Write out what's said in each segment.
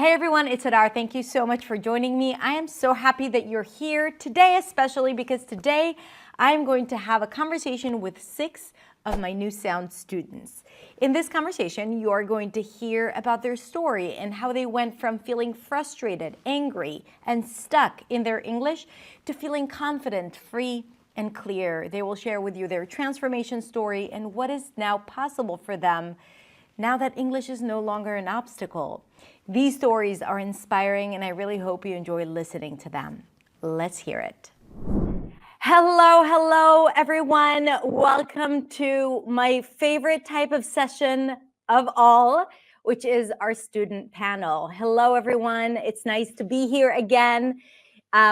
Hey everyone, it's Hadar. Thank you so much for joining me. I am so happy that you're here today, especially because today I'm going to have a conversation with 6 of my New Sound students. In this conversation, you are going to hear about their story and how they went from feeling frustrated, angry, and stuck in their English to feeling confident, free, and clear. They will share with you their transformation story and what is now possible for them now that English is no longer an obstacle. These stories are inspiring, and I really hope you enjoy listening to them. Let's hear it. Hello, everyone. Welcome to my favorite type of session of all, which is our student panel. Hello, everyone. It's nice to be here again.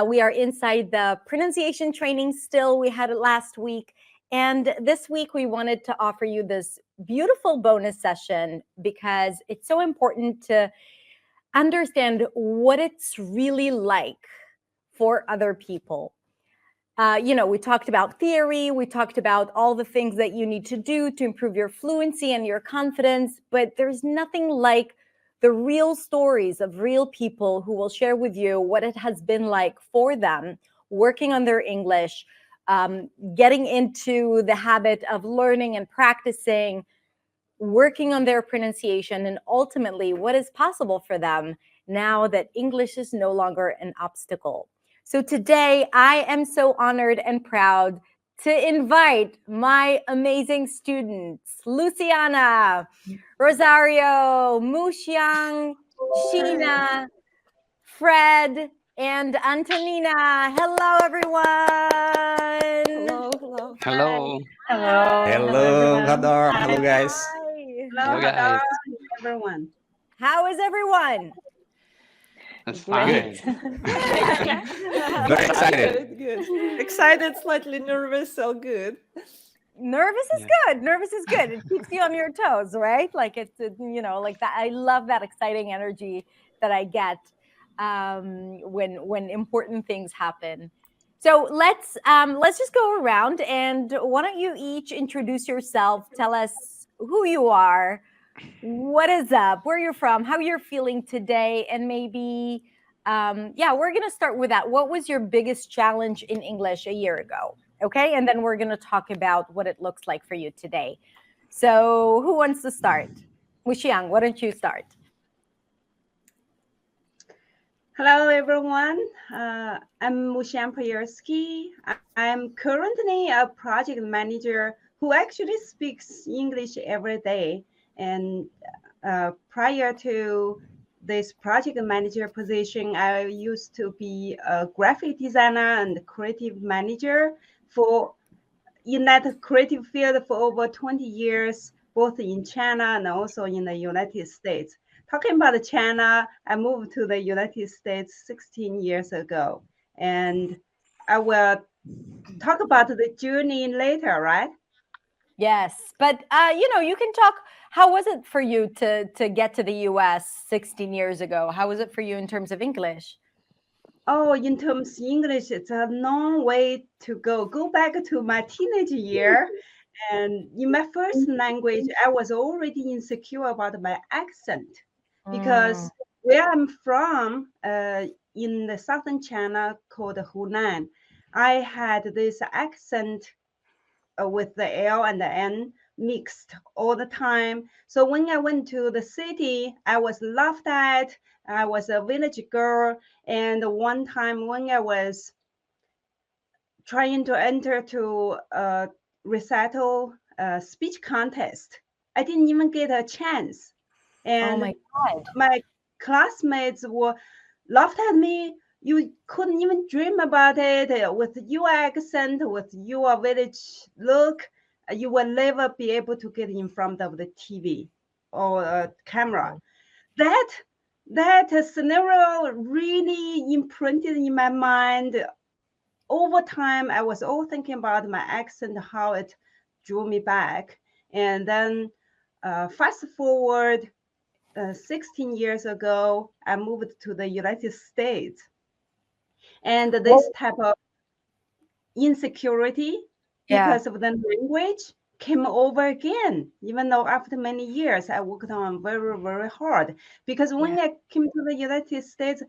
We are inside the pronunciation training still. We had it last week. And this week, we wanted to offer you this beautiful bonus session because it's so important to understand what it's really like for other people. We talked about theory, we talked about all the things that you need to do to improve your fluency and your confidence, but there's nothing like the real stories of real people who will share with you what it has been like for them working on their English, getting into the habit of learning and practicing, working on their pronunciation, and ultimately what is possible for them now that English is no longer an obstacle. So today, I am so honored and proud to invite my amazing students, Luciana, Rosario, Muxiang, Sheena, Fred, and Antonina. Hello, everyone. Hello. Hello. Hello, Hadar. Hi. Hello, guys. Hello, guys. Everyone. How is everyone? That's Great. fine. Very excited. Good. Excited, slightly nervous, so good. Nervous is good. Nervous is good. It keeps you on your toes, right? Like it's, like that. I love that exciting energy that I get when important things happen. So let's just go around, and why don't you each introduce yourself? Tell us who you are, what is up, where you're from, how you're feeling today, and maybe we're gonna start with that. What was your biggest challenge in English a year ago? Okay, and then we're gonna talk about what it looks like for you today. So who wants to start? Wuxiang, why don't you start? Hello, everyone. I'm Mushan Payerski. I'm currently a project manager who actually speaks English every day. And prior to this project manager position, I used to be a graphic designer and creative manager in that creative field for over 20 years, both in China and also in the United States. Talking about China, I moved to the United States 16 years ago. And I will talk about the journey later, right? Yes, but you can talk. How was it for you to get to the US 16 years ago? How was it for you in terms of English? Oh, in terms of English, it's a long way to go. Go back to my teenage year. And in my first language, I was already insecure about my accent because where I'm from, in the southern China called Hunan, I had this accent with the L and the N mixed all the time. So when I went to the city, I was laughed at. I was a village girl. And one time when I was trying to enter to a recital speech contest, I didn't even get a chance. And oh my God. my classmates were laughed at me. You couldn't even dream about it with your accent, with your village look. You will never be able to get in front of the TV or a camera. That scenario really imprinted in my mind. Over time, I was all thinking about my accent, how it drew me back. And then fast forward 16 years ago, I moved to the United States. And this type of insecurity because of the language came over again, even though after many years I worked on very, very hard. Because when I came to the United States,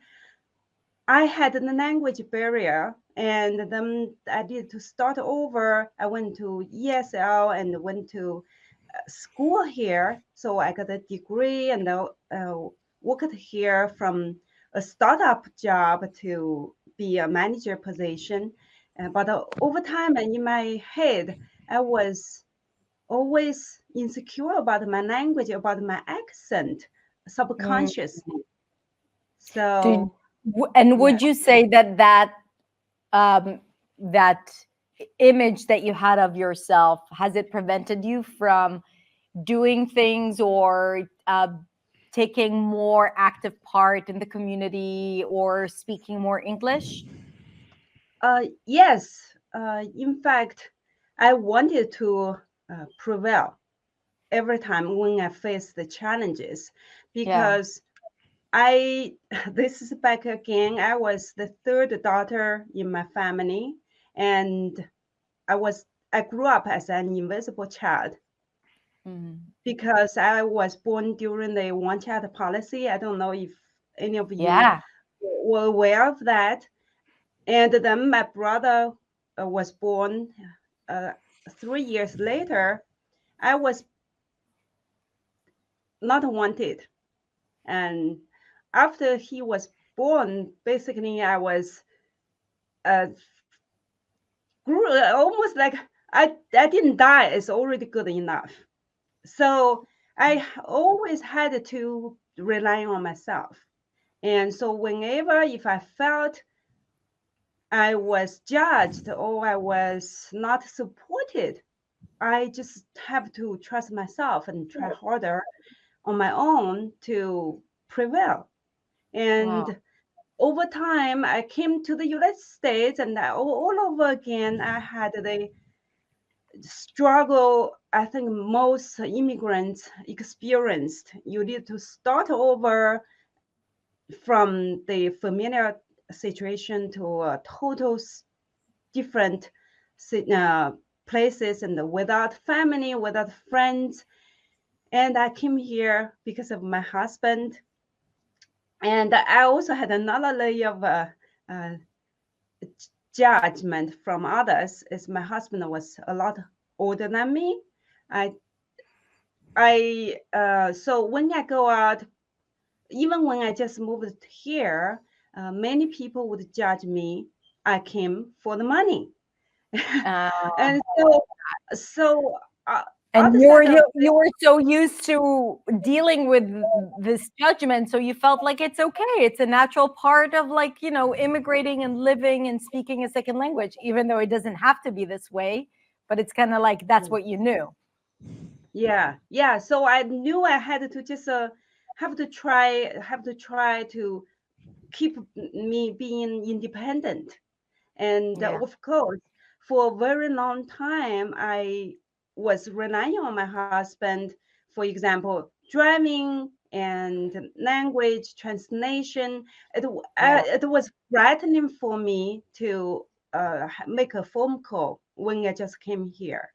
I had the language barrier, and then I did to start over. I went to ESL and went to school here. So I got a degree and worked here from a startup job to be a manager position. But over time and in my head, I was always insecure about my language, about my accent, subconsciously. So, would you say that that image that you had of yourself, has it prevented you from doing things or taking more active part in the community or speaking more English? yes. In fact, I wanted to prevail every time when I face the challenges, because this is back again. I was the third daughter in my family, and I grew up as an invisible child because I was born during the one-child policy. I don't know if any of you were aware of that. And then my brother was born 3 years later. I was not wanted. And after he was born, basically I was grew almost like I didn't die. It's already good enough. So I always had to rely on myself. And so whenever if I felt I was judged or I was not supported, I just have to trust myself and try harder on my own to prevail. And over time, I came to the United States, and all over again, I had the struggle I think most immigrants experienced. You need to start over from the familiar situation to a total different places, and without family, without friends. And I came here because of my husband. And I also had another layer of judgment from others, as my husband was a lot older than me. So when I go out, even when I just moved here, many people would judge me. I came for the money. And so and you were so used to dealing with this judgment, so you felt like it's okay. It's a natural part of, like, you know, immigrating and living and speaking a second language, even though it doesn't have to be this way. But it's kind of like that's what you knew. Yeah. So I knew I had to just have to try to keep me being independent. And of course, for a very long time, I was relying on my husband, for example, driving and language translation. It was frightening for me to make a phone call when I just came here.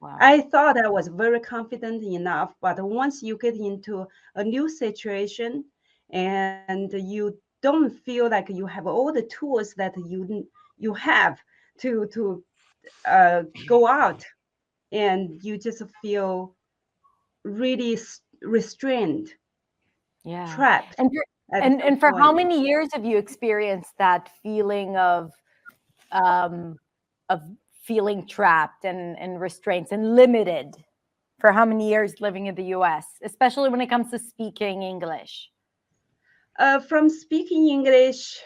I thought I was very confident enough, but once you get into a new situation and you don't feel like you have all the tools that you have to go out, and you just feel really restrained, trapped. And for how many years have you experienced that feeling of feeling trapped and restraints and limited? For how many years living in the US, especially when it comes to speaking English? From speaking English,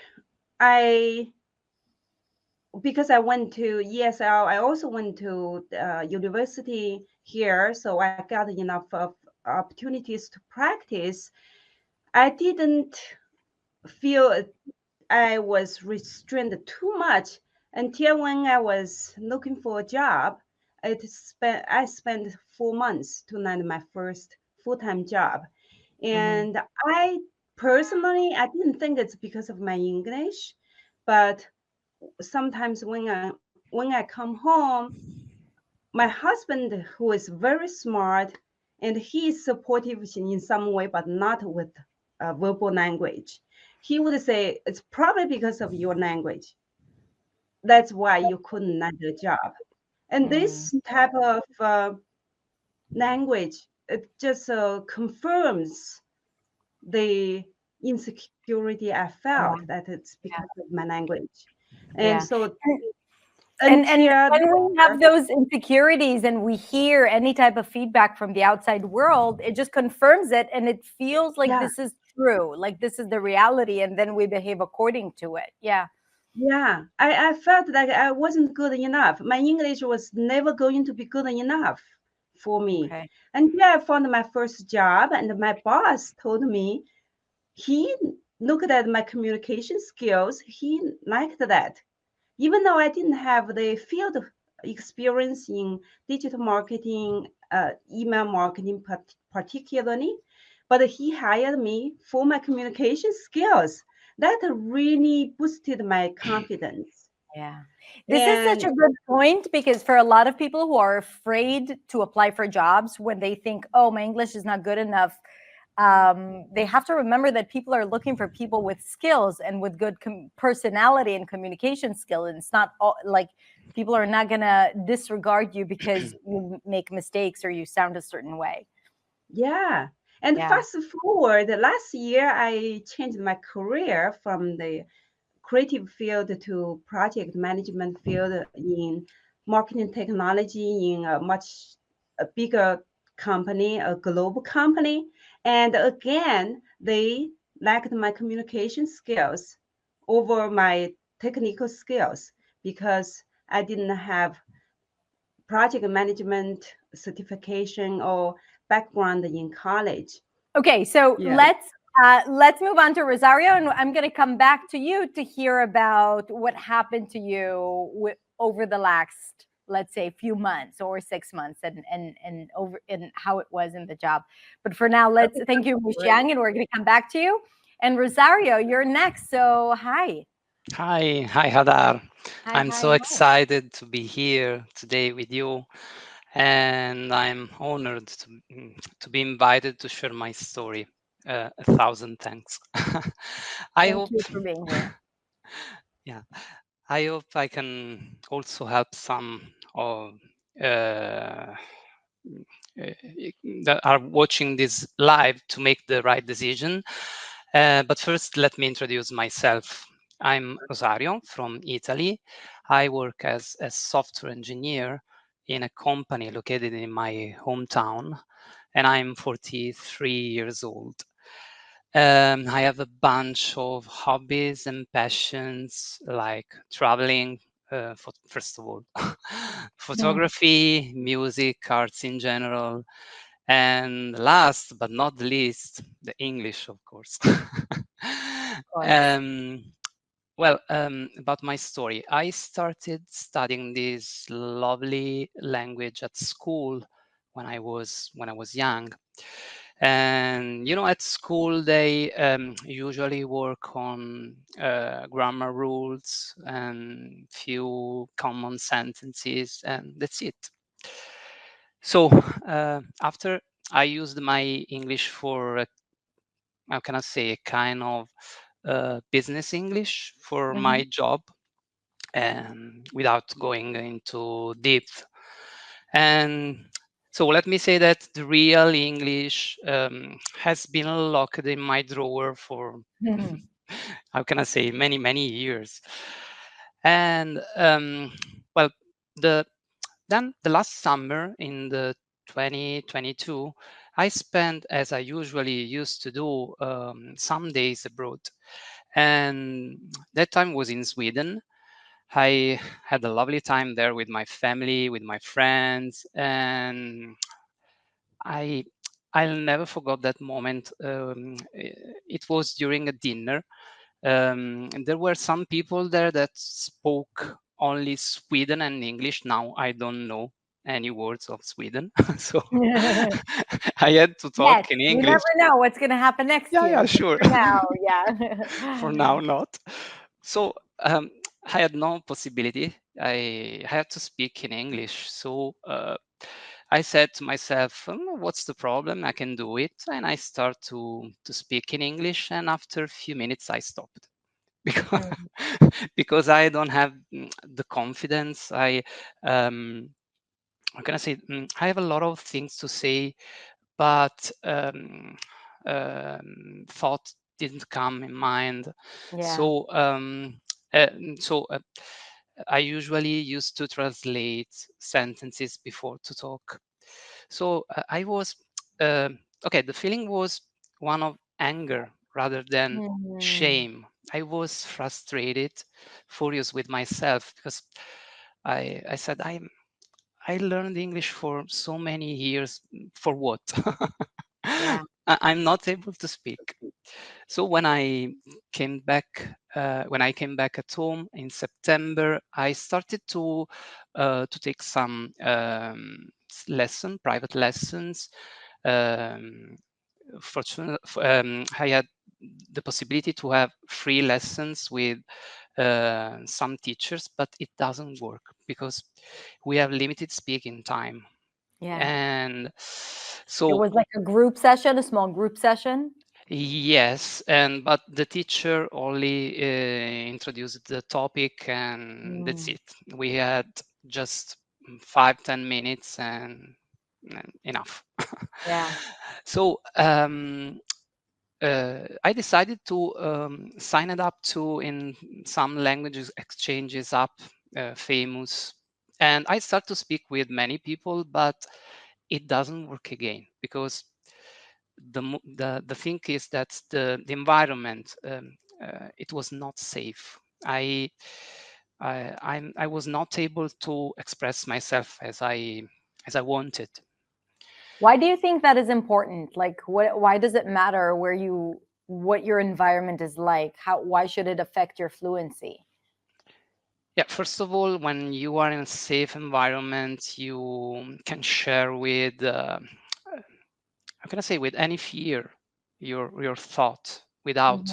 because I went to ESL, I also went to university here, so I got enough of opportunities to practice. I didn't feel I was restrained too much until when I was looking for a job. I spent 4 months to land my first full-time job. And I personally, I didn't think it's because of my English, but sometimes when I come home, my husband, who is very smart, and he is supportive in some way, but not with verbal language. He would say, it's probably because of your language. That's why you couldn't land a job. And this type of language, it just confirms the insecurity I felt that it's because of my language. And so and when we have those insecurities and we hear any type of feedback from the outside world, it just confirms it, and it feels like this is true, like this is the reality, and then we behave according to it. I felt like I wasn't good enough. My English was never going to be good enough for me. Until I found my first job, and my boss told me he looked at my communication skills. He liked that. Even though I didn't have the field experience in digital marketing, email marketing particularly, but he hired me for my communication skills. That really boosted my confidence. This is such a good point, because for a lot of people who are afraid to apply for jobs when they think, oh, my English is not good enough, they have to remember that people are looking for people with skills and with good personality and communication skill. And it's not all, like, people are not going to disregard you because you make mistakes or you sound a certain way. And fast forward, last year, I changed my career from the creative field to project management field in marketing technology in a much bigger company, a global company. And again, they lacked my communication skills over my technical skills because I didn't have project management certification or background in college. Okay, so let's move on to Rosario, and I'm going to come back to you to hear about what happened to you over the last, let's say, few months or 6 months, and how it was in the job. But for now, let's thank you, Wuxiang, and we're going to come back to you. And Rosario, you're next. So hi. Hi, Hadar. I'm so excited to be here today with you, and I'm honored to be invited to share my story. 1,000 thanks. Thank you for being here. I hope I can also help some of that are watching this live to make the right decision. But first, let me introduce myself. I'm Rosario from Italy. I work as a software engineer in a company located in my hometown, and I'm 43 years old. I have a bunch of hobbies and passions, like traveling, first of all, photography, music, arts in general, and last but not least, the English, of course. About my story, I started studying this lovely language at school when I was young. And at school they usually work on grammar rules and few common sentences, and that's it. So after I used my English for how can I say, a kind of business English for my job, and without going into depth. And so let me say that the real English has been locked in my drawer for, how can I say, many, many years. And then the last summer in the 2022, I spent, as I usually used to do, some days abroad. And that time was in Sweden. I had a lovely time there with my family, with my friends, and I'll never forget that moment. It was during a dinner. And there were some people there that spoke only Sweden and English. Now I don't know any words of Sweden, so I had to talk in English. You never know what's going to happen next year. Yeah, sure. For now, For now, not. So I had no possibility I had to speak in English. So I said to myself, what's the problem? I can do it. And I start to speak in English. And after a few minutes, I stopped because, because I don't have the confidence. I'm gonna say I have a lot of things to say, but thought didn't come in mind. Yeah. So uh, so I usually used to translate sentences before to talk. So I was okay. The feeling was one of anger rather than shame. I was frustrated, furious with myself because I said I learned English for so many years. For what? Yeah. I'm not able to speak. So when I came back, at home in September, I started to take some private lessons. Um, I had the possibility to have free lessons with some teachers, but it doesn't work because we have limited speaking time. Yeah. And It so was like a group session, a small group session. yes, but the teacher only introduced the topic and that's it. We had just 5-10 minutes and enough. Yeah. So I decided to sign it up to in some languages exchanges app, famous, and I start to speak with many people, but it doesn't work again because the thing is that the environment it was not safe. I was not able to express myself as I wanted. Why do you think that is important? Like, why does it matter what your environment is like? Why should it affect your fluency? Yeah, first of all, when you are in a safe environment, you can share with how can I say, with any fear your thought without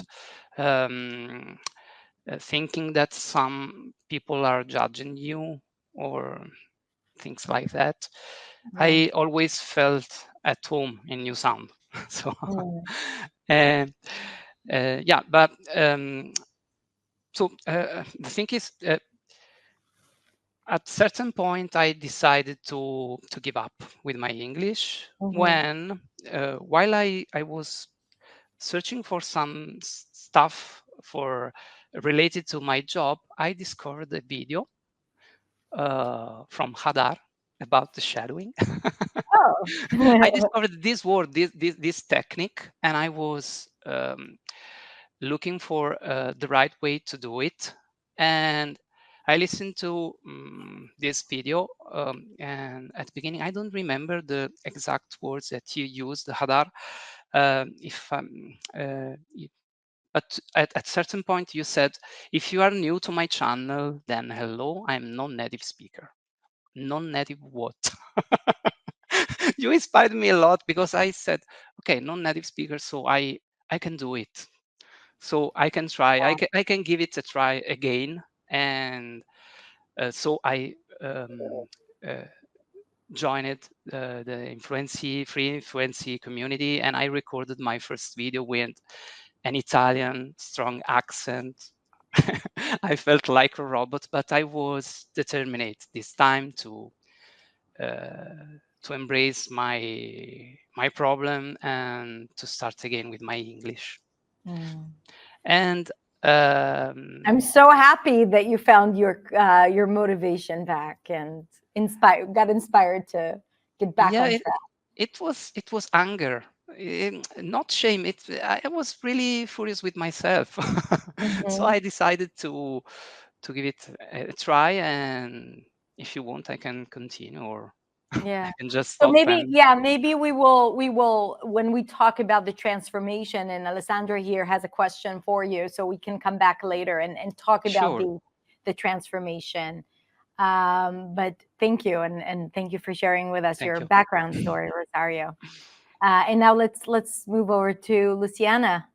thinking that some people are judging you or things like that. I always felt at home in New Sound. So yeah, but so the thing is at certain point I decided to give up with my English when while I was searching for some stuff for related to my job, I discovered a video from Hadar about the shadowing. Oh. I discovered this word, this technique, and I was looking for the right way to do it. And I listened to this video, and at the beginning, I don't remember the exact words that you used, Hadar. But at certain point, you said, if you are new to my channel, then hello, I'm non-native speaker. Non-native what? You inspired me a lot because I said, okay, non-native speaker, so I can do it. So I can try. I can give it a try again. And so I joined the free influency community, and I recorded my first video with an Italian strong accent. I felt like a robot, but I was determined this time to embrace my problem and to start again with my English. And I'm so happy that you found your motivation back and got inspired to get back on track. it was anger, not shame. I was really furious with myself. So I decided to give it a try, and if you want, I can continue, or Yeah. I can just So stop. maybe we will when we talk about the transformation, and Alessandra here has a question for you, so we can come back later and talk about the transformation. But thank you, and thank you for sharing with us your background story, Rosario. And now let's move over to Luciana.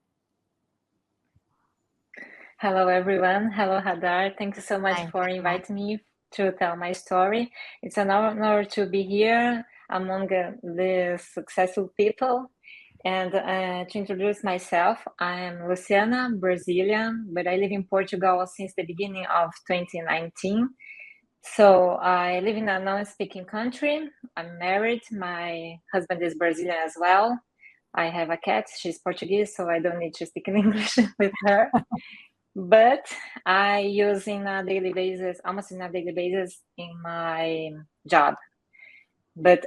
Hello, everyone. Hello, Hadar. Thank you so much for inviting me to tell my story. It's an honor to be here among the successful people. And to introduce myself, I am Luciana, Brazilian, but I live in Portugal since the beginning of 2019. So I live in a non-speaking country. I'm married. My husband is Brazilian as well. I have a cat. She's Portuguese, so I don't need to speak in English with her. But I use in a daily basis, almost in a daily basis in my job. But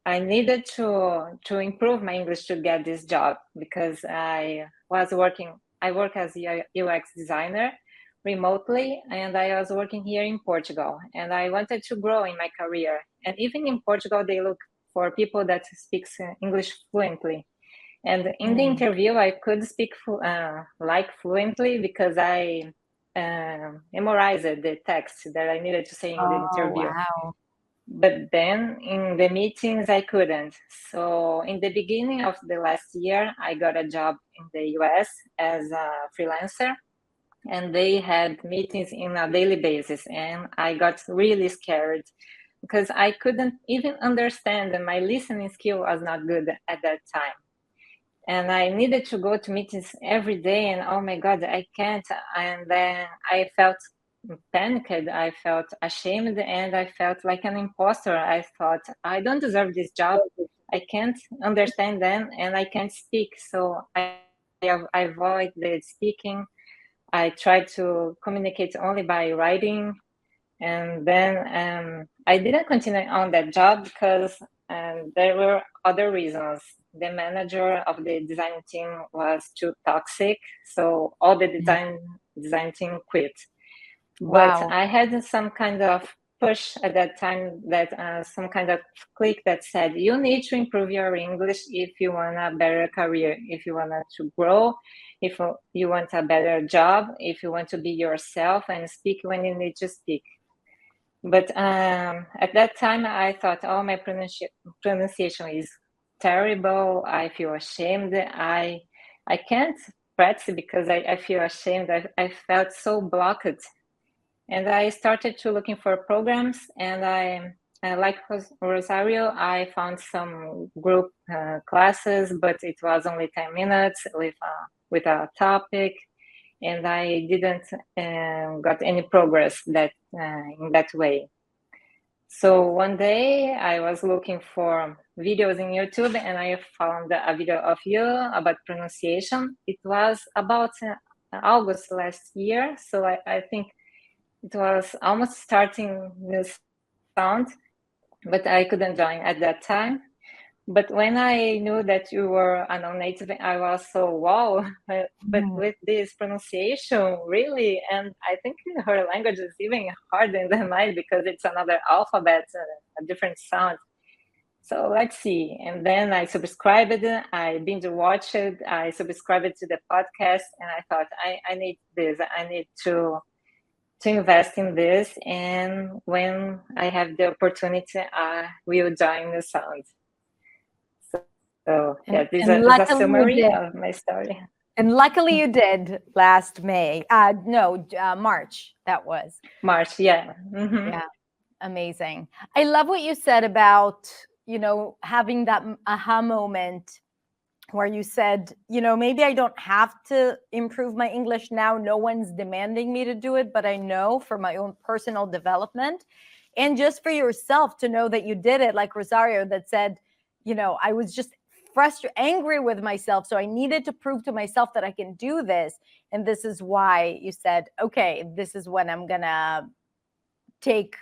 I needed to improve my English to get this job because I work as a UX designer remotely, and I was working here in Portugal, and I wanted to grow in my career. And even in Portugal, they look for people that speaks English fluently. And in the interview, I could speak fluently because I memorized the text that I needed to say in the interview. Wow. But then in the meetings, I couldn't. So in the beginning of the last year, I got a job in the US as a freelancer, and they had meetings in a daily basis. And I got really scared because I couldn't even understand, and my listening skill was not good at that time. And I needed to go to meetings every day, and oh my God, I can't. And then I felt panicked, I felt ashamed, and I felt like an imposter. I thought, I don't deserve this job. I can't understand them, and I can't speak. So I avoided speaking. I tried to communicate only by writing. And then I didn't continue on that job because there were other reasons. The manager of the design team was too toxic, so all the design team quit. But Wow. I had some kind of push at that time, that some kind of click that said, you need to improve your English if you want a better career, if you want to grow, if you want a better job, if you want to be yourself and speak when you need to speak. But at that time, I thought, oh, my pronunciation is terrible. I feel ashamed. I can't practice because I feel ashamed. I felt so blocked. And I started to looking for programs, and I like Rosario, I found some group classes, but it was only 10 minutes with a topic, and I didn't got any progress that in that way. So one day I was looking for videos in YouTube, and I found a video of you about pronunciation. It was about August last year, so I think it was almost starting this sound, but I couldn't join at that time. But when I knew that you were a non-native, I was so, wow, but with this pronunciation, really? And I think her language is even harder than mine because it's another alphabet, a different sound. So let's see. And then I subscribed, I binge watched it, I subscribed to the podcast, and I thought, I need this, I need to invest in this. And when I have the opportunity, I will join the sound. So yeah, this is a summary of my story. And luckily you did last May. March, that was. March, yeah. Mm-hmm. Yeah, amazing. I love what you said about, having that aha moment where you said, maybe I don't have to improve my English now. No one's demanding me to do it, but I know for my own personal development and just for yourself to know that you did it, like Rosario that said, I was just angry with myself. So I needed to prove to myself that I can do this. And this is why you said, okay, this is when I'm going to take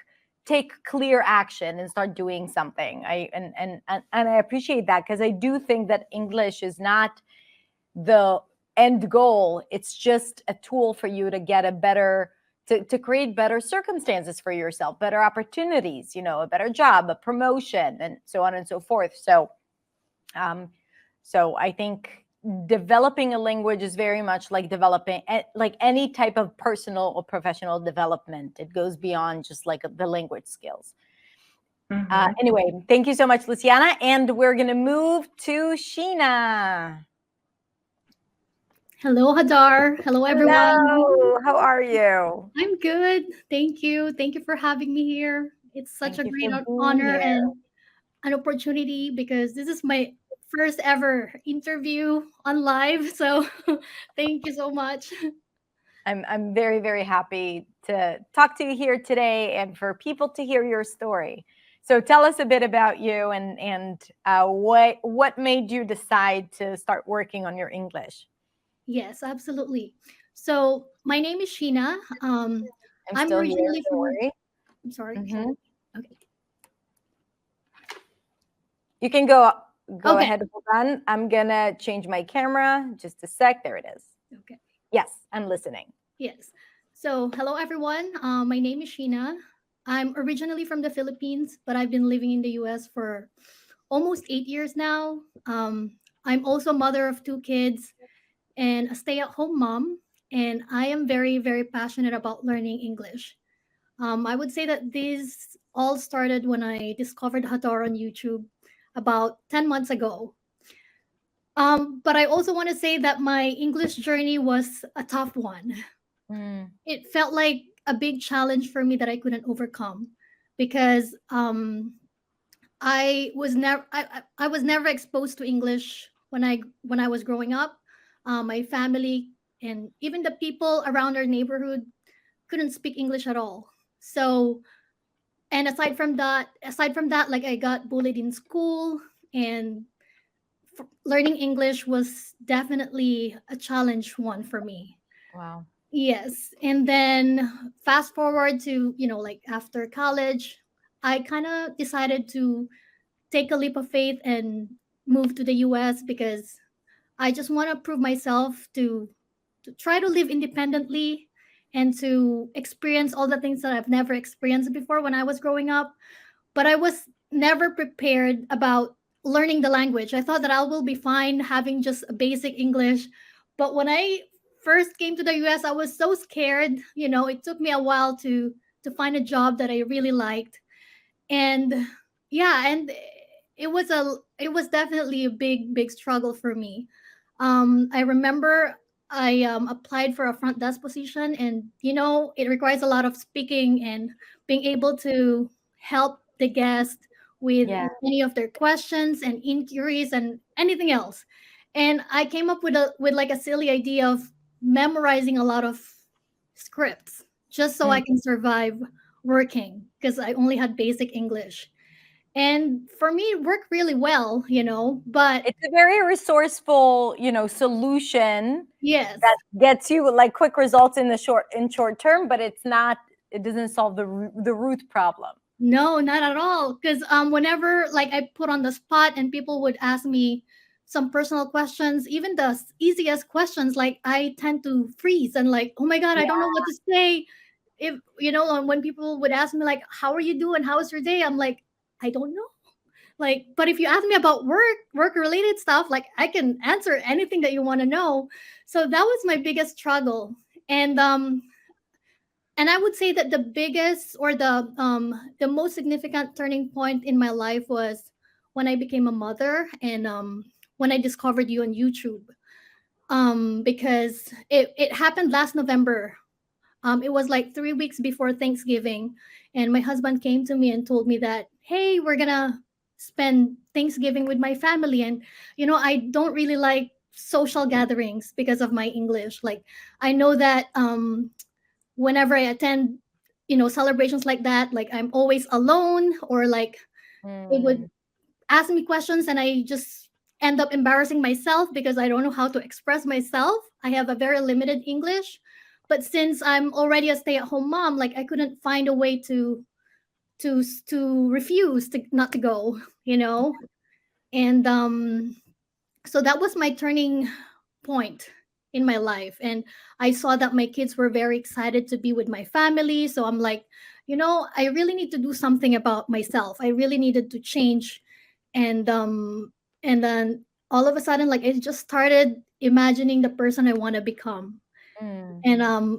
clear action and start doing something. And I appreciate that, because I do think that English is not the end goal. It's just a tool for you to get a better, to create better circumstances for yourself, better opportunities, a better job, a promotion, and so on and so forth. So I think developing a language is very much like developing like any type of personal or professional development. It goes beyond just like the language skills. Mm-hmm. Anyway, thank you so much, Luciana. And we're going to move to Sheena. Hello, Hadar. Hello, everyone. Hello, how are you? I'm good. Thank you. Thank you for having me here. It's such Thank a you great for being honor here. and an opportunity because this is my first ever interview on live. So thank you so much. I'm very, very happy to talk to you here today and for people to hear your story. So tell us a bit about you and what made you decide to start working on your English. Yes, absolutely. So my name is Sheena. I'm I'm still here, originally don't from. worry. I'm sorry. Mhm. Okay. You can go Okay. ahead. Hold on. I'm gonna change my camera. Just a sec. There it is. Okay. Yes, I'm listening. Yes. So, hello everyone. My name is Sheena. I'm originally from the Philippines, but I've been living in the US for almost 8 years now. I'm also mother of two kids and a stay at home mom. And I am very, very passionate about learning English. I would say that this all started when I discovered Hadar on YouTube about 10 months ago. But I also want to say that my English journey was a tough one. Mm, It felt like a big challenge for me that I couldn't overcome because I was never exposed to English when I was growing up. My family and even the people around our neighborhood couldn't speak English at all. So, and aside from that, like I got bullied in school, and learning English was definitely a challenge one for me. wow. Yes. And then fast forward to, like after college, I kind of decided to take a leap of faith and move to the US because I just want to prove myself to try to live independently and to experience all the things that I've never experienced before when I was growing up. But I was never prepared about learning the language. I thought that I will be fine having just a basic English. But when I first came to the US, I was so scared. It took me a while to find a job that I really liked. And yeah, and it was definitely a big struggle for me. I remember I applied for a front desk position, and it requires a lot of speaking and being able to help the guest with Yeah. any of their questions and inquiries and anything else. And I came up with like a silly idea of memorizing a lot of scripts just so I Mm. can survive working because I only had basic English. And for me, it worked really well, but It's a very resourceful, solution yes. that gets you like quick results in short term, but it doesn't solve the root problem. No, not at all. Because whenever like I put on the spot and people would ask me some personal questions, even the easiest questions, like I tend to freeze and like, oh my god, I don't know what to say. If when people would ask me like, how are you doing? How was your day? I'm like, I don't know. Like, but if you ask me about work related stuff, like I can answer anything that you want to know. So that was my biggest struggle. And I would say that the biggest or the most significant turning point in my life was when I became a mother and when I discovered you on YouTube. Because it happened last November. It was like 3 weeks before Thanksgiving, and my husband came to me and told me that, hey, we're gonna spend Thanksgiving with my family. And I don't really like social gatherings because of my English. Like, I know that whenever I attend, celebrations like that, like I'm always alone, or like they would Mm, ask me questions and I just end up embarrassing myself because I don't know how to express myself. I have a very limited English. But since I'm already a stay-at-home mom, like I couldn't find a way to refuse to not to go. And so that was my turning point in my life. And I saw that my kids were very excited to be with my family. So I'm like, I really need to do something about myself. I really needed to change. And then all of a sudden, like I just started imagining the person I want to become. mm,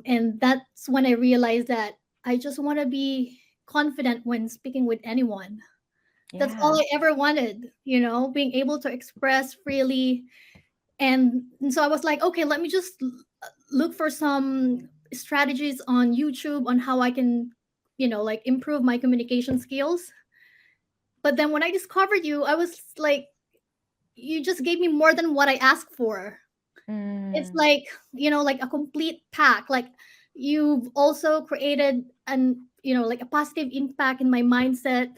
And that's when I realized that I just want to be confident when speaking with anyone. That's yeah. all I ever wanted, being able to express freely. And so I was like, okay, let me just look for some strategies on YouTube on how I can, like improve my communication skills. But then when I discovered you, I was like, you just gave me more than what I asked for. It's like, like a complete pack. Like you've also created like a positive impact in my mindset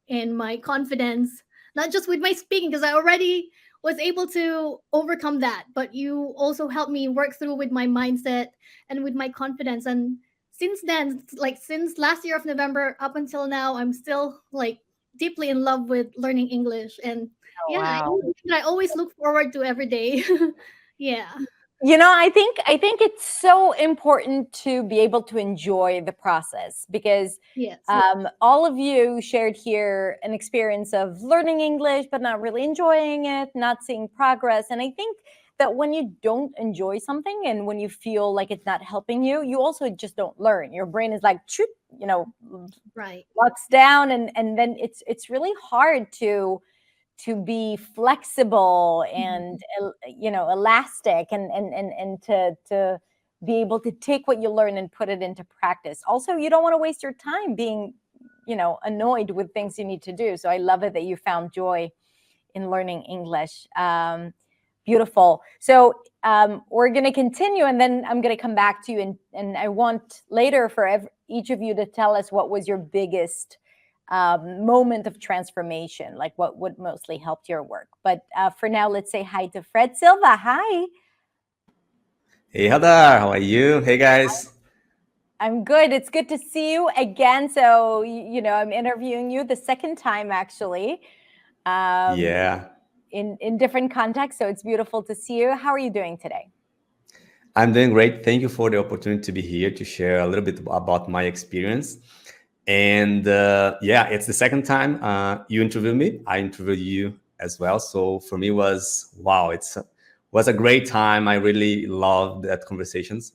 and my confidence, not just with my speaking, because I already was able to overcome that, but you also helped me work through with my mindset and with my confidence. And since then, like since last year of November up until now, I'm still like deeply in love with learning English. And Oh, yeah, wow. I always look forward to every day. Yeah. I think it's so important to be able to enjoy the process, because Yes. all of you shared here an experience of learning English but not really enjoying it, not seeing progress. And I think that when you don't enjoy something and when you feel like it's not helping you, you also just don't learn. Your brain is like, shoot, Right. locks down, and then it's really hard to be flexible and elastic, and to be able to take what you learn and put it into practice. Also, you don't want to waste your time being annoyed with things you need to do. So I love it that you found joy in learning English. Beautiful. So we're going to continue, and then I'm going to come back to you, and I want later for each of you to tell us what was your biggest moment of transformation, like what would mostly helped your work. But for now, let's say hi to Fred Silva. Hi. Hey, Hadar, how are you? Hey, guys. I'm good. It's good to see you again. So, I'm interviewing you the second time, actually. Yeah. In different contexts. So it's beautiful to see you. How are you doing today? I'm doing great. Thank you for the opportunity to be here to share a little bit about my experience. And yeah, it's the second time you interviewed me. I interviewed you as well. So for me, was a great time. I really loved that conversations,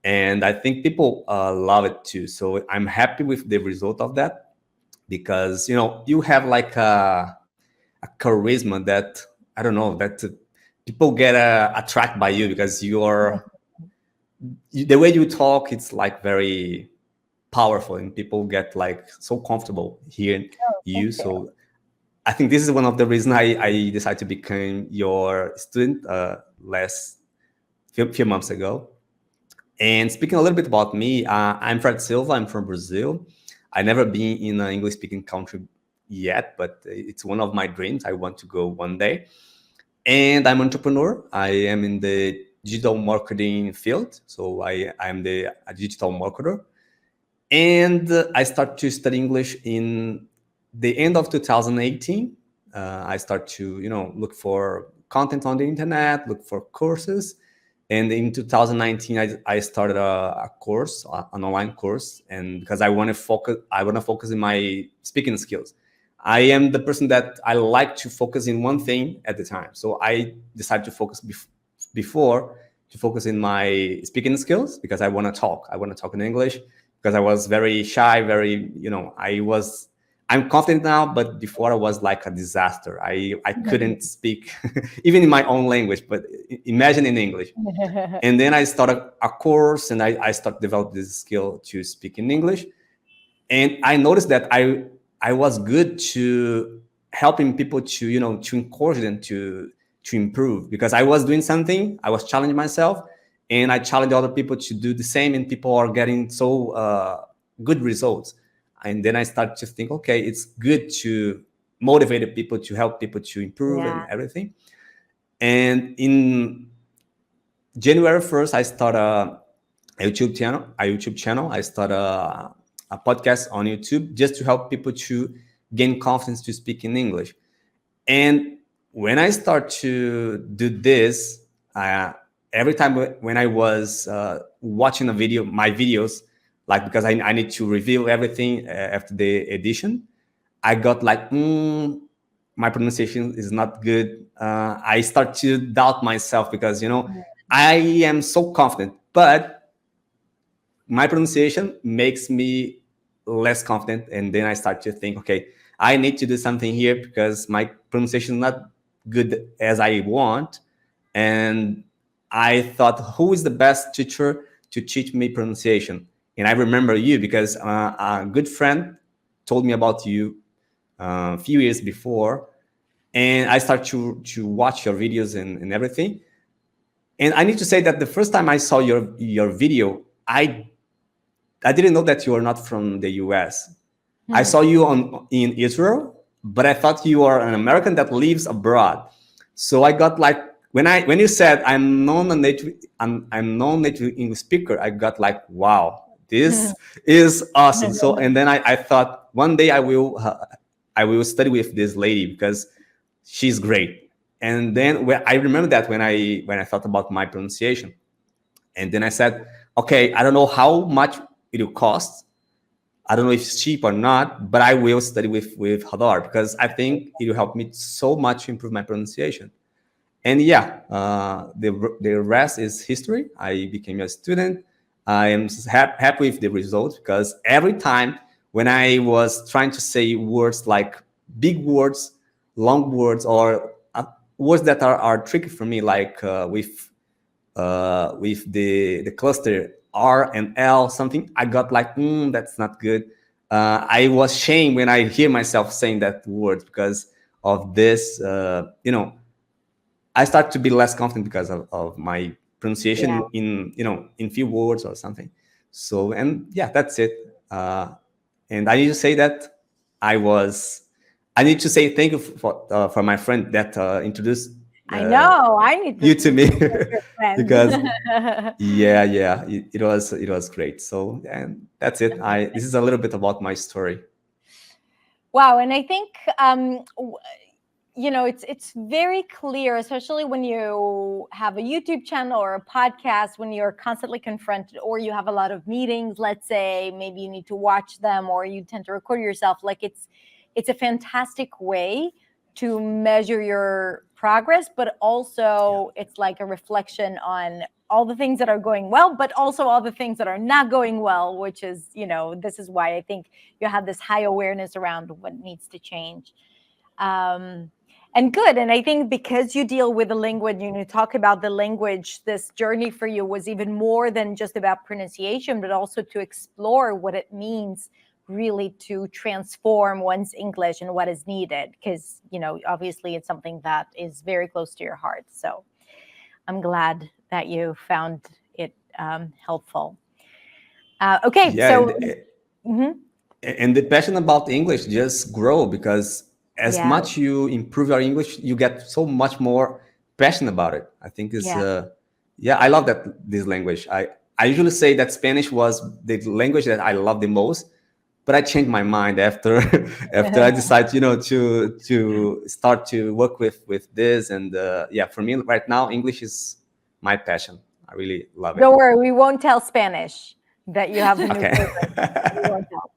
and I think people love it too. So I'm happy with the result of that, because you have like a charisma that, I don't know, that people get attracted by you, because the way you talk, it's like very powerful, and people get like so comfortable hearing you. So I think this is one of the reasons I decided to become your student last few months ago. And speaking a little bit about me, I'm Fred Silva. I'm from Brazil. I never been in an English speaking country yet, but it's one of my dreams. I want to go one day. And I'm an entrepreneur. I am in the digital marketing field. So I'm a digital marketer. And I started to study English in the end of 2018. I start to, look for content on the internet, look for courses. And in 2019, I started a course, an online course, and because I want to focus in my speaking skills. I am the person that I like to focus in one thing at a time. So I decided to focus in my speaking skills, because I want to talk. I want to talk in English, because I was very shy, I'm confident now, but before I was like a disaster. I couldn't speak even in my own language, but imagine in English. And then I started a course, and I started developing this skill to speak in English. And I noticed that I was good to helping people to, to encourage them to improve, because I was doing something, I was challenging myself, and I challenge other people to do the same, and people are getting so good results. And then I started to think, okay, it's good to motivate people, to help people to improve and everything. And in January 1st, I started a YouTube channel. I started a podcast on YouTube, just to help people to gain confidence to speak in English. And when I start to do this, every time when I was watching my videos, like, because I need to review everything after the edition, I got like, my pronunciation is not good. I start to doubt myself, because I am so confident, but my pronunciation makes me less confident. And then I start to think, okay, I need to do something here, because my pronunciation is not good as I want. and I thought, who is the best teacher to teach me pronunciation? And I remember you because a good friend told me about you a few years before, and I started to watch your videos and everything. And I need to say that the first time I saw your video, I didn't know that you are not from the US. I saw you in Israel, but I thought you are an American that lives abroad. So I got like when you said I'm non-native English speaker, I got like, wow, this is awesome. So and then I thought one day I will study with this lady because she's great. And then I remember that when I thought about my pronunciation, and then I said, okay, I don't know how much it will cost. I don't know if it's cheap or not, but I will study with Hadar because I think it will help me so much to improve my pronunciation. And yeah, the rest is history. I became a student. I am happy with the results because every time when I was trying to say words like big words, long words, or words that are tricky for me, like with the cluster R and L something, I got like, that's not good. I was ashamed when I hear myself saying that word because of this. I start to be less confident because of my pronunciation in few words or something. So, and yeah, that's it. And I need to say that I need to say thank you for my friend that introduced I know. I need you to me friend. because it was great. So, and that's it. This is a little bit about my story. Wow, and I think it's very clear, especially when you have a YouTube channel or a podcast, when you're constantly confronted, or you have a lot of meetings. Let's say maybe you need to watch them, or you tend to record yourself. Like it's a fantastic way to measure your progress, but also it's like a reflection on all the things that are going well, but also all the things that are not going well, which is, this is why I think you have this high awareness around what needs to change. And good. And I think because you deal with the language, you talk about the language, this journey for you was even more than just about pronunciation, but also to explore what it means really to transform one's English and what is needed. Because, obviously it's something that is very close to your heart. So I'm glad that you found it helpful. Okay. Yeah, so. And the passion about English just grow because as much you improve your English, you get so much more passion about it. I think it's I love this language. I usually say that Spanish was the language that I love the most, but I changed my mind after I decided to start to work with this. And for me right now English is my passion. I really love it. Don't worry, we won't tell Spanish that you have a new We won't tell.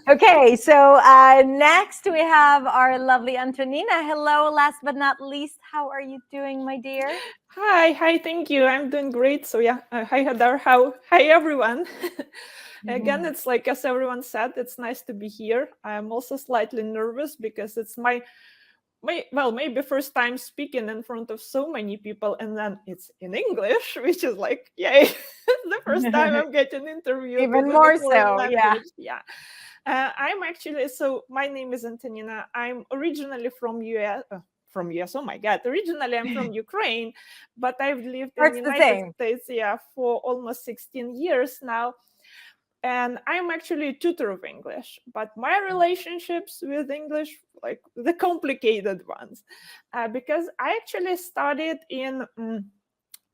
Okay, so next we have our lovely Antonina. Hello, last but not least, how are you doing, my dear? Hi, thank you. I'm doing great. So hi Hadar, hi everyone. Again, it's like as everyone said, it's nice to be here. I'm also slightly nervous because it's maybe first time speaking in front of so many people, and then it's in English, which is like, yay, the first time I'm getting interviewed. Even more so, yeah. I'm actually, so my name is Antonina. I'm originally from US. Oh my God, originally I'm from Ukraine, but I've lived in the United States, for almost 16 years now. And I'm actually a tutor of English, but my relationships with English, like the complicated ones, because I actually studied in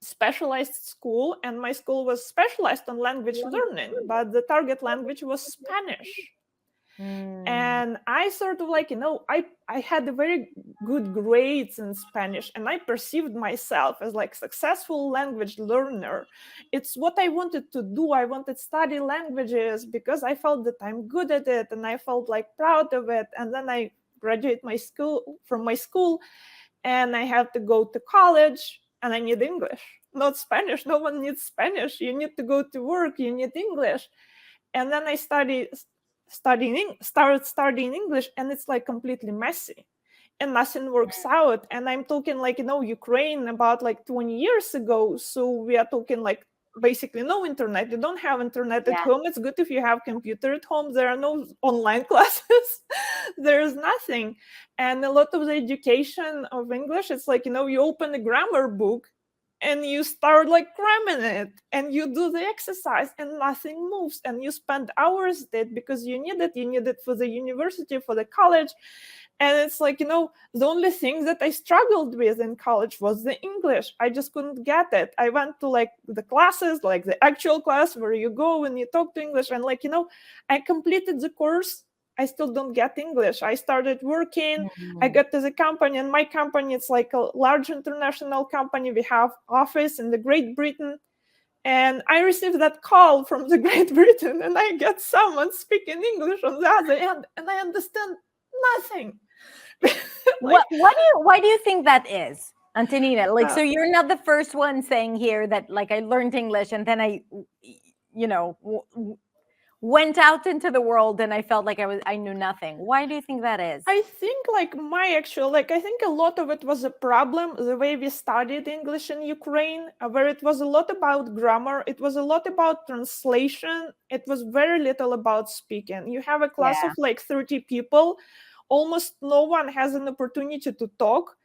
specialized school, and my school was specialized on language learning, but the target language was Spanish. And I sort of like, I had a very good grades in Spanish, and I perceived myself as like successful language learner. It's what I wanted to do. I wanted to study languages because I felt that I'm good at it, and I felt like proud of it. And then I graduate from my school, and I have to go to college, and I need English, not Spanish. No one needs Spanish. You need to go to work. You need English. And then I started studying English, and it's like completely messy. and nothing works out. And I'm talking like, Ukraine about like 20 years ago. So we are talking like basically no internet. You don't have internet at home. It's good if you have computer at home. There are no online classes. There is nothing. And a lot of the education of English, it's like, you open a grammar book and you start like cramming it, and you do the exercise and nothing moves, and you spend hours at it because you need it for the university, for the college. And it's like, the only thing that I struggled with in college was the English. I just couldn't get it. I went to like the classes, like the actual class where you go and you talk to English, and like, I completed the course. I still don't get English. I started working, I got to the company, and my company, it's like a large international company. We have office in the Great Britain. And I received that call from the Great Britain, and I get someone speaking English on the other end, and I understand nothing. Why do you think that is, Antonina? Like, so you're not the first one saying here that like I learned English and then I, went out into the world and I felt like I knew nothing. Why do you think that is? I think like I think a lot of it was a problem, the way we studied English in Ukraine, where it was a lot about grammar. It was a lot about translation. It was very little about speaking. You have a class of like 30 people. Almost no one has an opportunity to talk.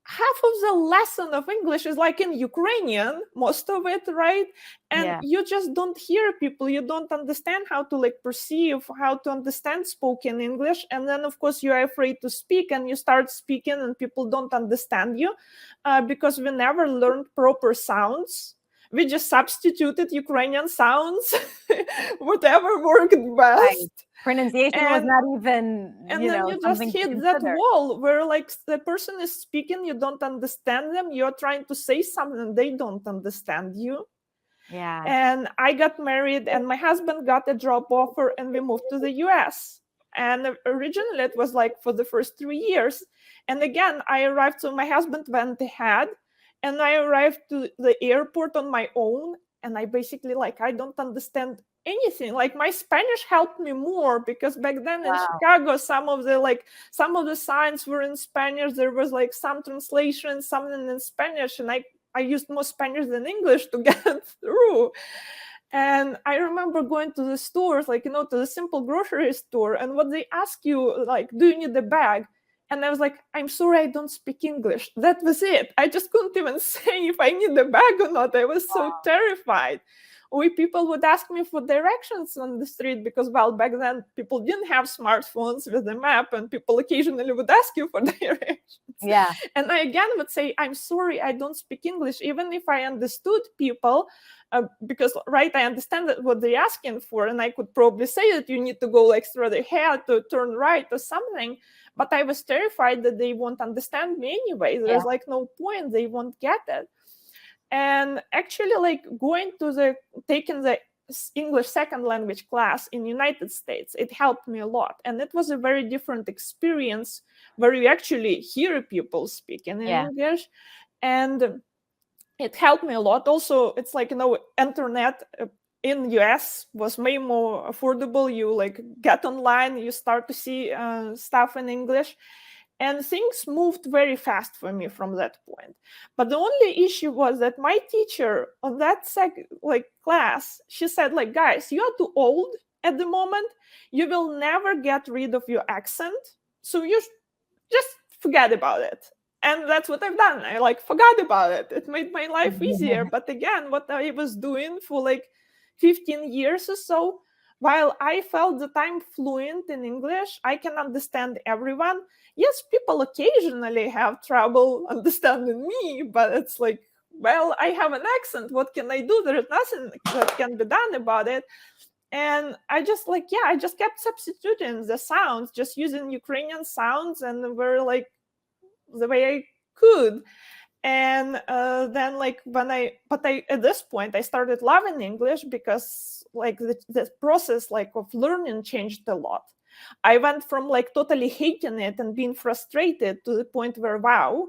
Half of the lesson of English is like in Ukrainian, most of it, right? And you just don't hear people. You don't understand how to like perceive, how to understand spoken English. And then, of course, you're afraid to speak, and you start speaking and people don't understand you because we never learned proper sounds. We just substituted Ukrainian sounds, whatever worked best. Right. Pronunciation was not even, and then you just hit that wall where like the person is speaking, you don't understand them, you're trying to say something and they don't understand you. And I got married and my husband got a job offer and we moved to the US. And originally it was like for the first 3 years. And again, I arrived, so my husband went ahead and I arrived to the airport on my own. And I basically like, I don't understand anything. Like my Spanish helped me more because back then in Chicago, some of the signs were in Spanish. There was like some translation, something in Spanish, and I used more Spanish than English to get through. And I remember going to the stores, like, to the simple grocery store, and what they ask you, like, do you need a bag? And I was like, I'm sorry, I don't speak English. That was it. I just couldn't even say if I need a bag or not. I was so terrified. People would ask me for directions on the street because, well, back then people didn't have smartphones with a map, and people occasionally would ask you for directions. And I again would say, I'm sorry, I don't speak English, even if I understood people, because, right, I understand what they're asking for, and I could probably say that you need to go like straight ahead to turn right or something. But I was terrified that they won't understand me anyway. There's like no point, they won't get it. And actually, like taking the English second language class in the United States, it helped me a lot. And it was a very different experience where you actually hear people speaking in English. And it helped me a lot. Also, it's like, internet in US was way more affordable. You like get online, you start to see stuff in English. And things moved very fast for me from that point. But the only issue was that my teacher on that class, she said, like, guys, you are too old at the moment. You will never get rid of your accent. So you just forget about it. And that's what I've done. I forgot about it. It made my life easier. But again, what I was doing for 15 years or so, while I felt that I'm fluent in English, I can understand everyone. Yes, people occasionally have trouble understanding me, but it's like, well, I have an accent. What can I do? There is nothing that can be done about it. And I just I just kept substituting the sounds, just using Ukrainian sounds, and were the way I could. And then at this point I started loving English because the process of learning changed a lot. I went from totally hating it and being frustrated to the point where, wow,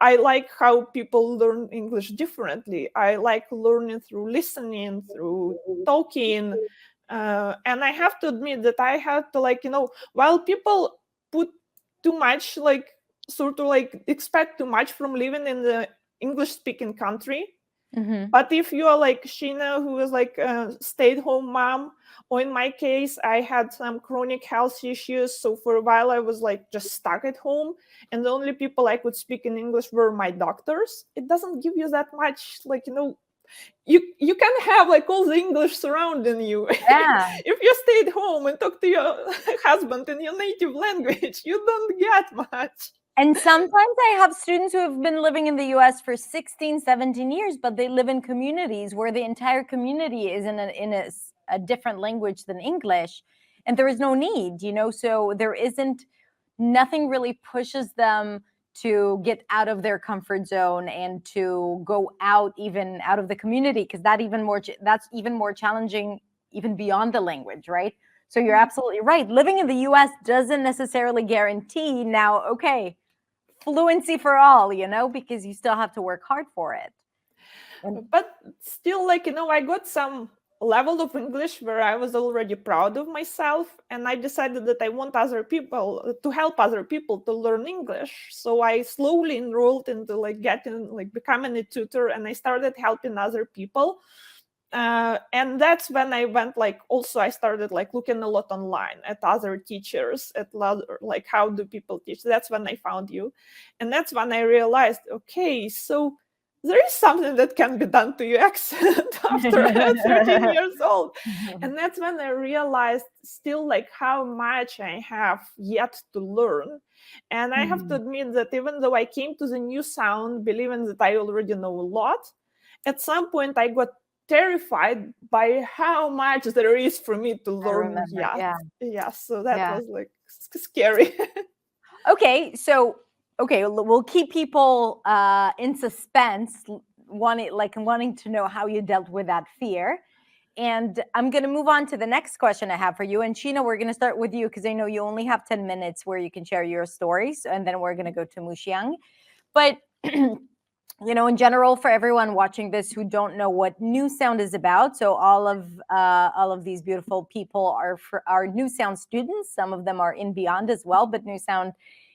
I like how people learn English differently. I like learning through listening, through talking. And I have to admit that I had to while people put too much sort of like expect too much from living in the English-speaking country. Mm-hmm. But if you are like Sheena, who is like a stay-at-home mom, or in my case, I had some chronic health issues. So for a while, I was like just stuck at home. And the only people I could speak in English were my doctors. It doesn't give you that much, like, you can have like all the English surrounding you. Yeah. If you stay at home and talk to your husband in your native language, you don't get much. And sometimes I have students who have been living in the US for 16, 17 years, but they live in communities where the entire community is in a different language than English. And there is no need, so there isn't, nothing really pushes them to get out of their comfort zone and to go out, even out of the community, because that's even more challenging, even beyond the language, right? So you're absolutely right. Living in the US doesn't necessarily guarantee now, okay, fluency for all, because you still have to work hard for it. But still, like, I got some level of English where I was already proud of myself, and I decided that I want other people to help other people to learn English. So I slowly enrolled into becoming a tutor, and I started helping other people. And that's when I went I started looking a lot online at other teachers, like how do people teach. That's when I found you, and that's when I realized, okay, so there is something that can be done to your accent after 13 years old. And that's when I realized still how much I have yet to learn. And I have to admit that even though I came to the new sound believing that I already know a lot, at some point I got terrified by how much there is for me to learn. So that was scary. Okay, so we'll keep people in suspense, wanting to know how you dealt with that fear. And I'm going to move on to the next question I have for you. And Sheena, we're going to start with you because I know you only have 10 minutes where you can share your stories, and then we're going to go to Muxiang. But in general, for everyone watching this who don't know what New Sound is about, so all of these beautiful people are New Sound students. Some of them are in Beyond as well, but New Sound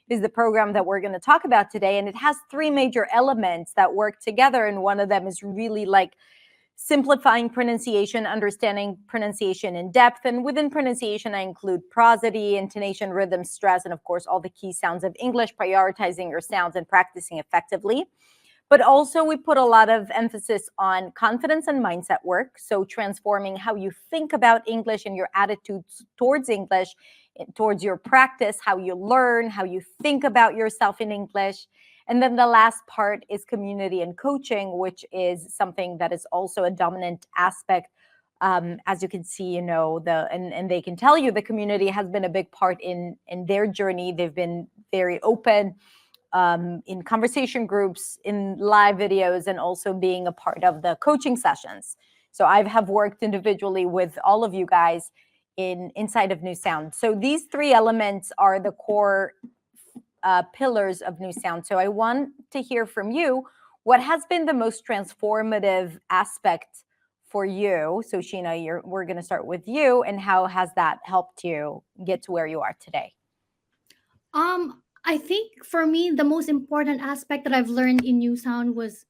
is the program that we're going to talk about today, and it has three major elements that work together. And one of them is really simplifying pronunciation, understanding pronunciation in depth. And within pronunciation, I include prosody, intonation, rhythm, stress, and of course, all the key sounds of English, prioritizing your sounds and practicing effectively. But also we put a lot of emphasis on confidence and mindset work. So transforming how you think about English and your attitudes towards English, towards your practice, how you learn, how you think about yourself in English. And then the last part is community and coaching, which is something that is also a dominant aspect. As you can see, and they can tell you the community has been a big part in their journey. They've been very open in conversation groups, in live videos, and also being a part of the coaching sessions. So I have worked individually with all of you guys inside of New Sound. So these three elements are the core pillars of New Sound. So I want to hear from you, what has been the most transformative aspect for you? So Sheena, we're going to start with you, and how has that helped you get to where you are today? I think for me, the most important aspect that I've learned in New Sound was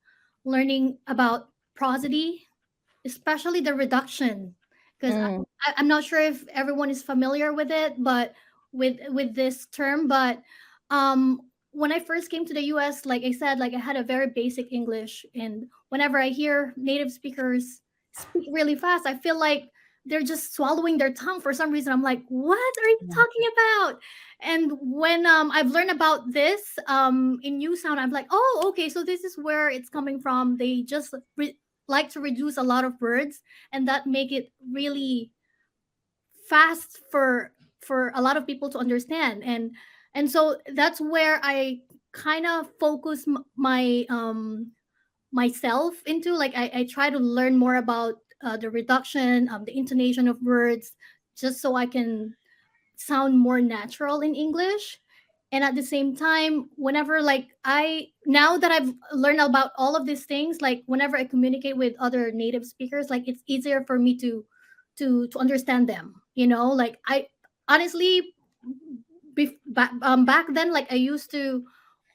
learning about prosody, especially the reduction. Because I'm not sure if everyone is familiar with it, but with this term. But when I first came to the US, like I said, I had a very basic English. And whenever I hear native speakers speak really fast, I feel like they're just swallowing their tongue for some reason. I'm like, what are you talking about? And when I've learned about this in New Sound, I'm like, oh, okay, so this is where it's coming from. They just like to reduce a lot of words, and that make it really fast for a lot of people to understand. And so that's where I kind of focus my myself into. I try to learn more about the reduction, the intonation of words, just so I can sound more natural in English. And at the same time, whenever now that I've learned about all of these things, whenever I communicate with other native speakers, it's easier for me to understand them. I honestly back then, I used to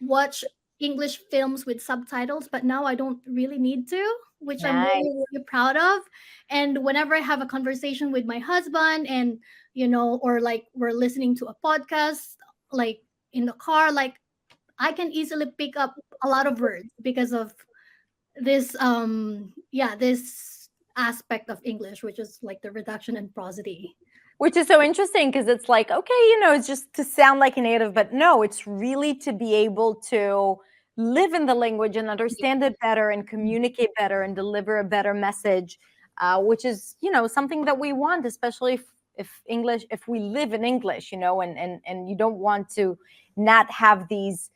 watch English films with subtitles, but now I don't really need to, which I'm Nice. really, really proud of. And whenever I have a conversation with my husband and, you know, or like we're listening to a podcast, like in the car, like I can easily pick up a lot of words because of this, this aspect of English, which is like the reduction and prosody. Which is so interesting because it's like, okay, you know, it's just to sound like a native, but no, it's really to be able to live in the language and understand it better and communicate better and deliver a better message, which is, you know, something that we want, especially if we live in English, you know, and you don't want to not have these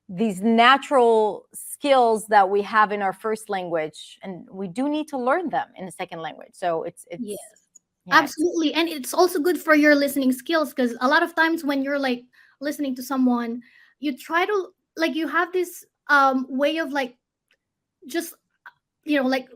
natural skills that we have in our first language, and we do need to learn them in a second language. So it's Yes. yeah, Absolutely. And it's also good for your listening skills, because a lot of times when you're like listening to someone, you try to like, you have this way of like just, you know, like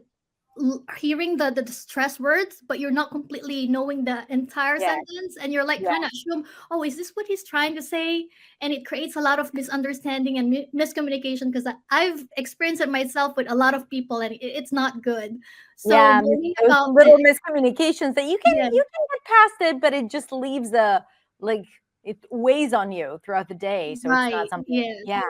hearing the stress words, but you're not completely knowing the entire Yeah. sentence, and you're like Yeah. kind of assume, oh, is this what he's trying to say? And it creates a lot of misunderstanding and miscommunication, because I've experienced it myself with a lot of people, and it's not good. So yeah, learning those about little it, miscommunications that you can yeah, get past it, but it just leaves a like it weighs on you throughout the day. So it's not right, something. yeah.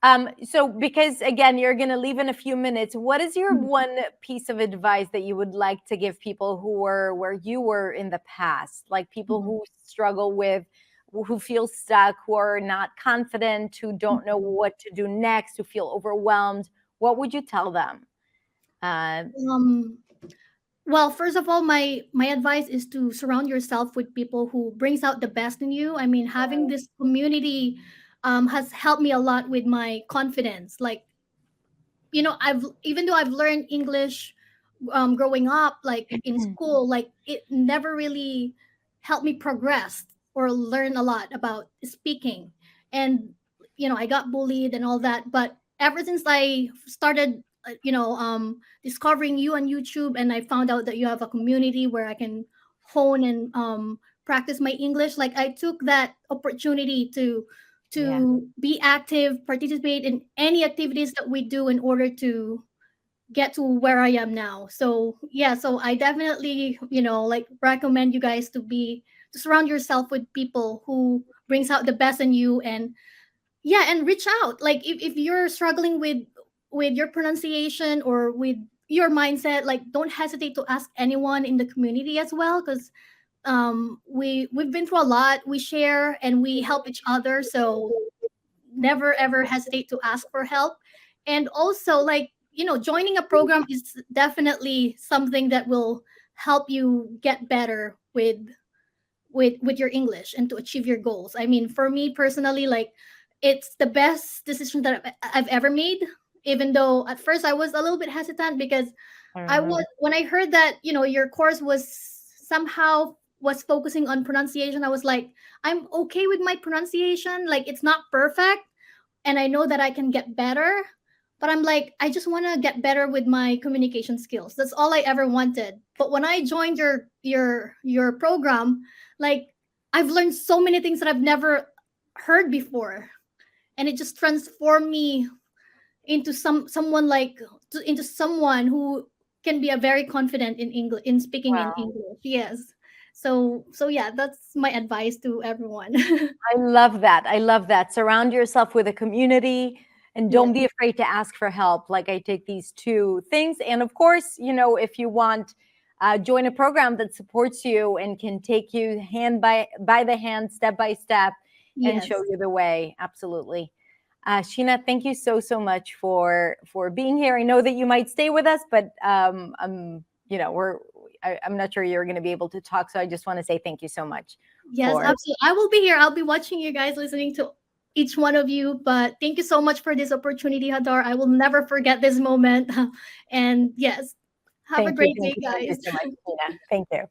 Yeah. So because again, you're gonna leave in a few minutes. What is your Mhm. one piece of advice that you would like to give people who were where you were in the past, like people Mhm. who struggle with, who feel stuck, who are not confident, who don't know what to do next, who feel overwhelmed? What would you tell them? Um, well, first of all, my advice is to surround yourself with people who brings out the best in you. I mean, having this community has helped me a lot with my confidence. Like, you know, I've even though I've learned English growing up, like in school, like it never really helped me progress or learn a lot about speaking. And you know, I got bullied and all that, but ever since I started discovering you on YouTube, and I found out that you have a community where I can hone and practice my English, like I took that opportunity to Yeah. be active, participate in any activities that we do in order to get to where I am now. So yeah, so I definitely, you know, like recommend you guys to surround yourself with people who brings out the best in you. And yeah, and reach out. Like if you're struggling with your pronunciation or with your mindset, like don't hesitate to ask anyone in the community as well, because we've been through a lot. We share and we help each other. So never ever hesitate to ask for help. And also, like, you know, joining a program is definitely something that will help you get better with your English and to achieve your goals. I mean, for me personally, like it's the best decision that I've ever made, even though at first I was a little bit hesitant, because I was, when I heard that, you know, your course was focusing on pronunciation, I was like, I'm okay with my pronunciation, like it's not perfect, and I know that I can get better. But I'm like, I just want to get better with my communication skills. That's all I ever wanted. But when I joined your program, like I've learned so many things that I've never heard before, and it just transformed me into into someone who can be a very confident in English, in speaking in Wow. English. Yes. So yeah, that's my advice to everyone. I love that. I love that. Surround yourself with a community and don't Yes. be afraid to ask for help. Like I take these two things. And of course, you know, if you want, join a program that supports you and can take you hand by the hand, step by step, and Yes. show you the way. Absolutely. Sheena, thank you so much for being here. I know that you might stay with us, but you know, I'm not sure you're going to be able to talk. So I just want to say thank you so much. Yes, absolutely. I will be here. I'll be watching you guys, listening to each one of you. But thank you so much for this opportunity, Hadar. I will never forget this moment. And yes, have a great day, Thank you guys. so much, Sheena. Thank you.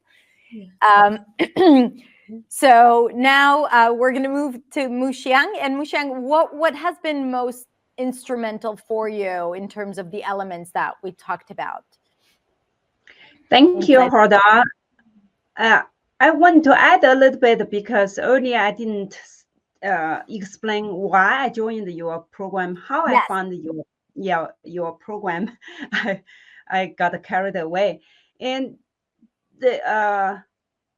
Yeah. So now we're going to move to Muxiang. And Muxiang, what has been most instrumental for you in terms of the elements that we talked about? Thank you, Hadar. I want to add a little bit because earlier I didn't explain why I joined your program, how I found your program. I got carried away. And the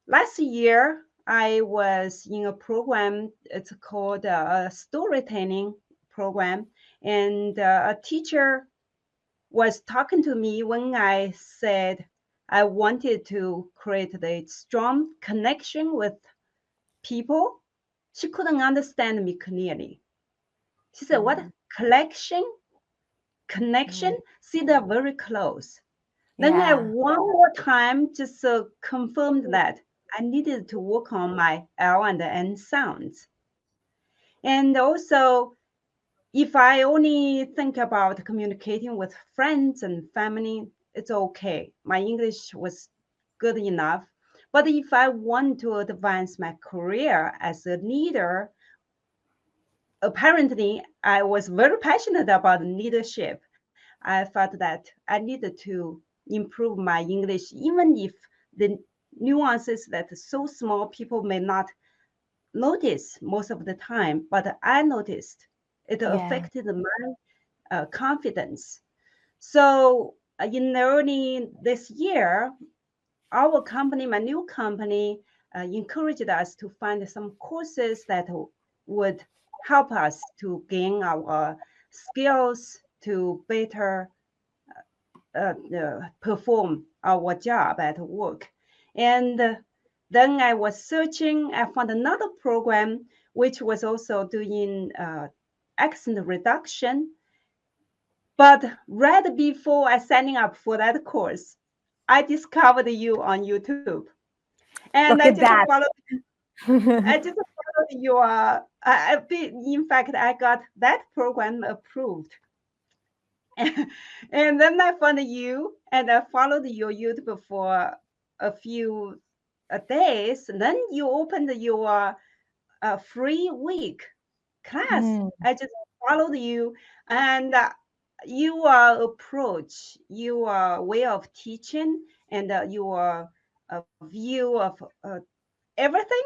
last year I was in a program. It's called a storytelling program, and a teacher was talking to me when I said I wanted to create a strong connection with people. She couldn't understand me clearly. She said, "What? Connection? See, they're very close." Then I one more time just confirmed that I needed to work on my L and N sounds. And also, if I only think about communicating with friends and family, it's okay. My English was good enough. But if I want to advance my career as a leader, apparently I was very passionate about leadership. I felt that I needed to improve my English, even if the nuances that so small people may not notice most of the time, but I noticed it affected my confidence. So in early this year, our company, my new company, encouraged us to find some courses that would help us to gain our skills to better perform our job at work. And then I was searching, I found another program which was also doing accent reduction. But right before I signing up for that course, I discovered you on YouTube. And I just followed your, in fact, I got that program approved. And then I found you and I followed your YouTube for a few days. And then you opened your free week class. I just followed you, and your approach, your way of teaching, and your view of everything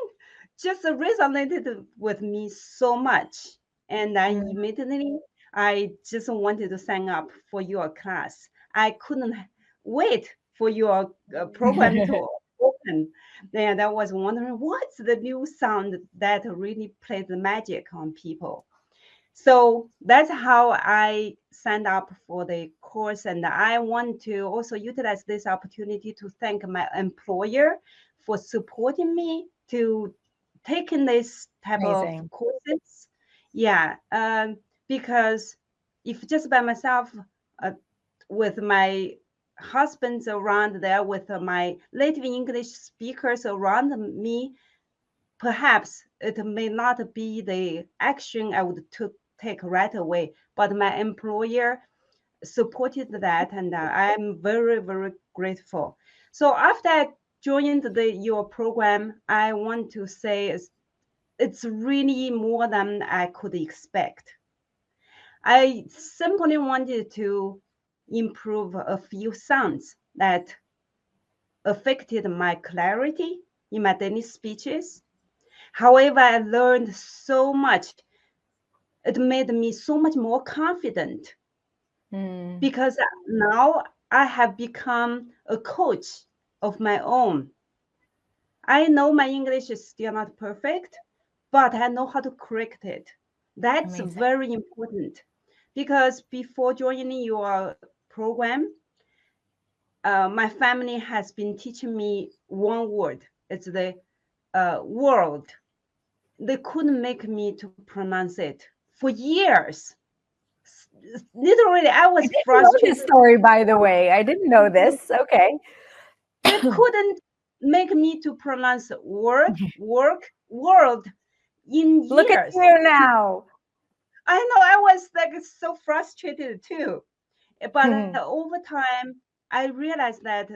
just resonated with me so much. And I immediately, I just wanted to sign up for your class. I couldn't wait for your program to open. And I was wondering, what's the new sound that really plays the magic on people? So that's how I signed up for the course. And I want to also utilize this opportunity to thank my employer for supporting me to taking this type of courses. Yeah, because if just by myself, with my husbands around there, with my native English speakers around me, perhaps it may not be the action I would take right away, but my employer supported that, and I'm very, very grateful. So after I joined your program, I want to say it's really more than I could expect. I simply wanted to improve a few sounds that affected my clarity in my daily speeches. However, I learned so much. It made me so much more confident because now I have become a coach of my own. I know my English is still not perfect, but I know how to correct it. That's very important because before joining your program, my family has been teaching me one word. It's the world. They couldn't make me to pronounce it for years. Literally, I was frustrated. I didn't know this story, by the way. I didn't know this. Okay. They couldn't make me to pronounce word, work, world in years. Look at you now. I know, I was like so frustrated too. But over time, I realized that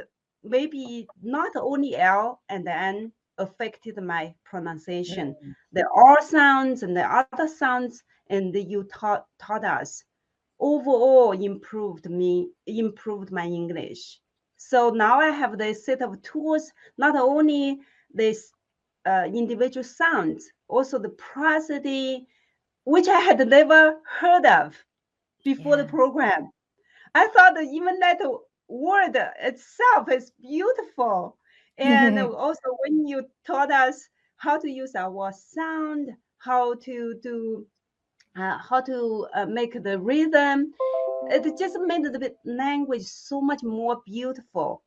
maybe not only L and N affected my pronunciation. The R sounds and the other sounds, and you taught us overall improved my English. So now I have this set of tools, not only this individual sounds, also the prosody, which I had never heard of before the program. I thought that even that word itself is beautiful. And also when you taught us how to use our sound, how to do, make the rhythm, it just made the language so much more beautiful.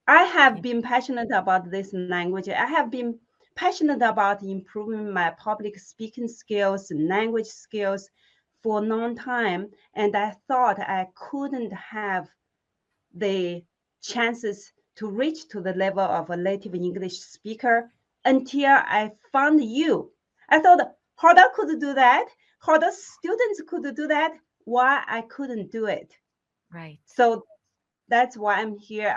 I have been passionate about this language. I have been passionate about improving my public speaking skills and language skills for a long time. And I thought I couldn't have the chances to reach to the level of a native English speaker until I found you. I thought, Hadar could do that. Hadar students could do that. Why I couldn't do it? Right. So that's why I'm here.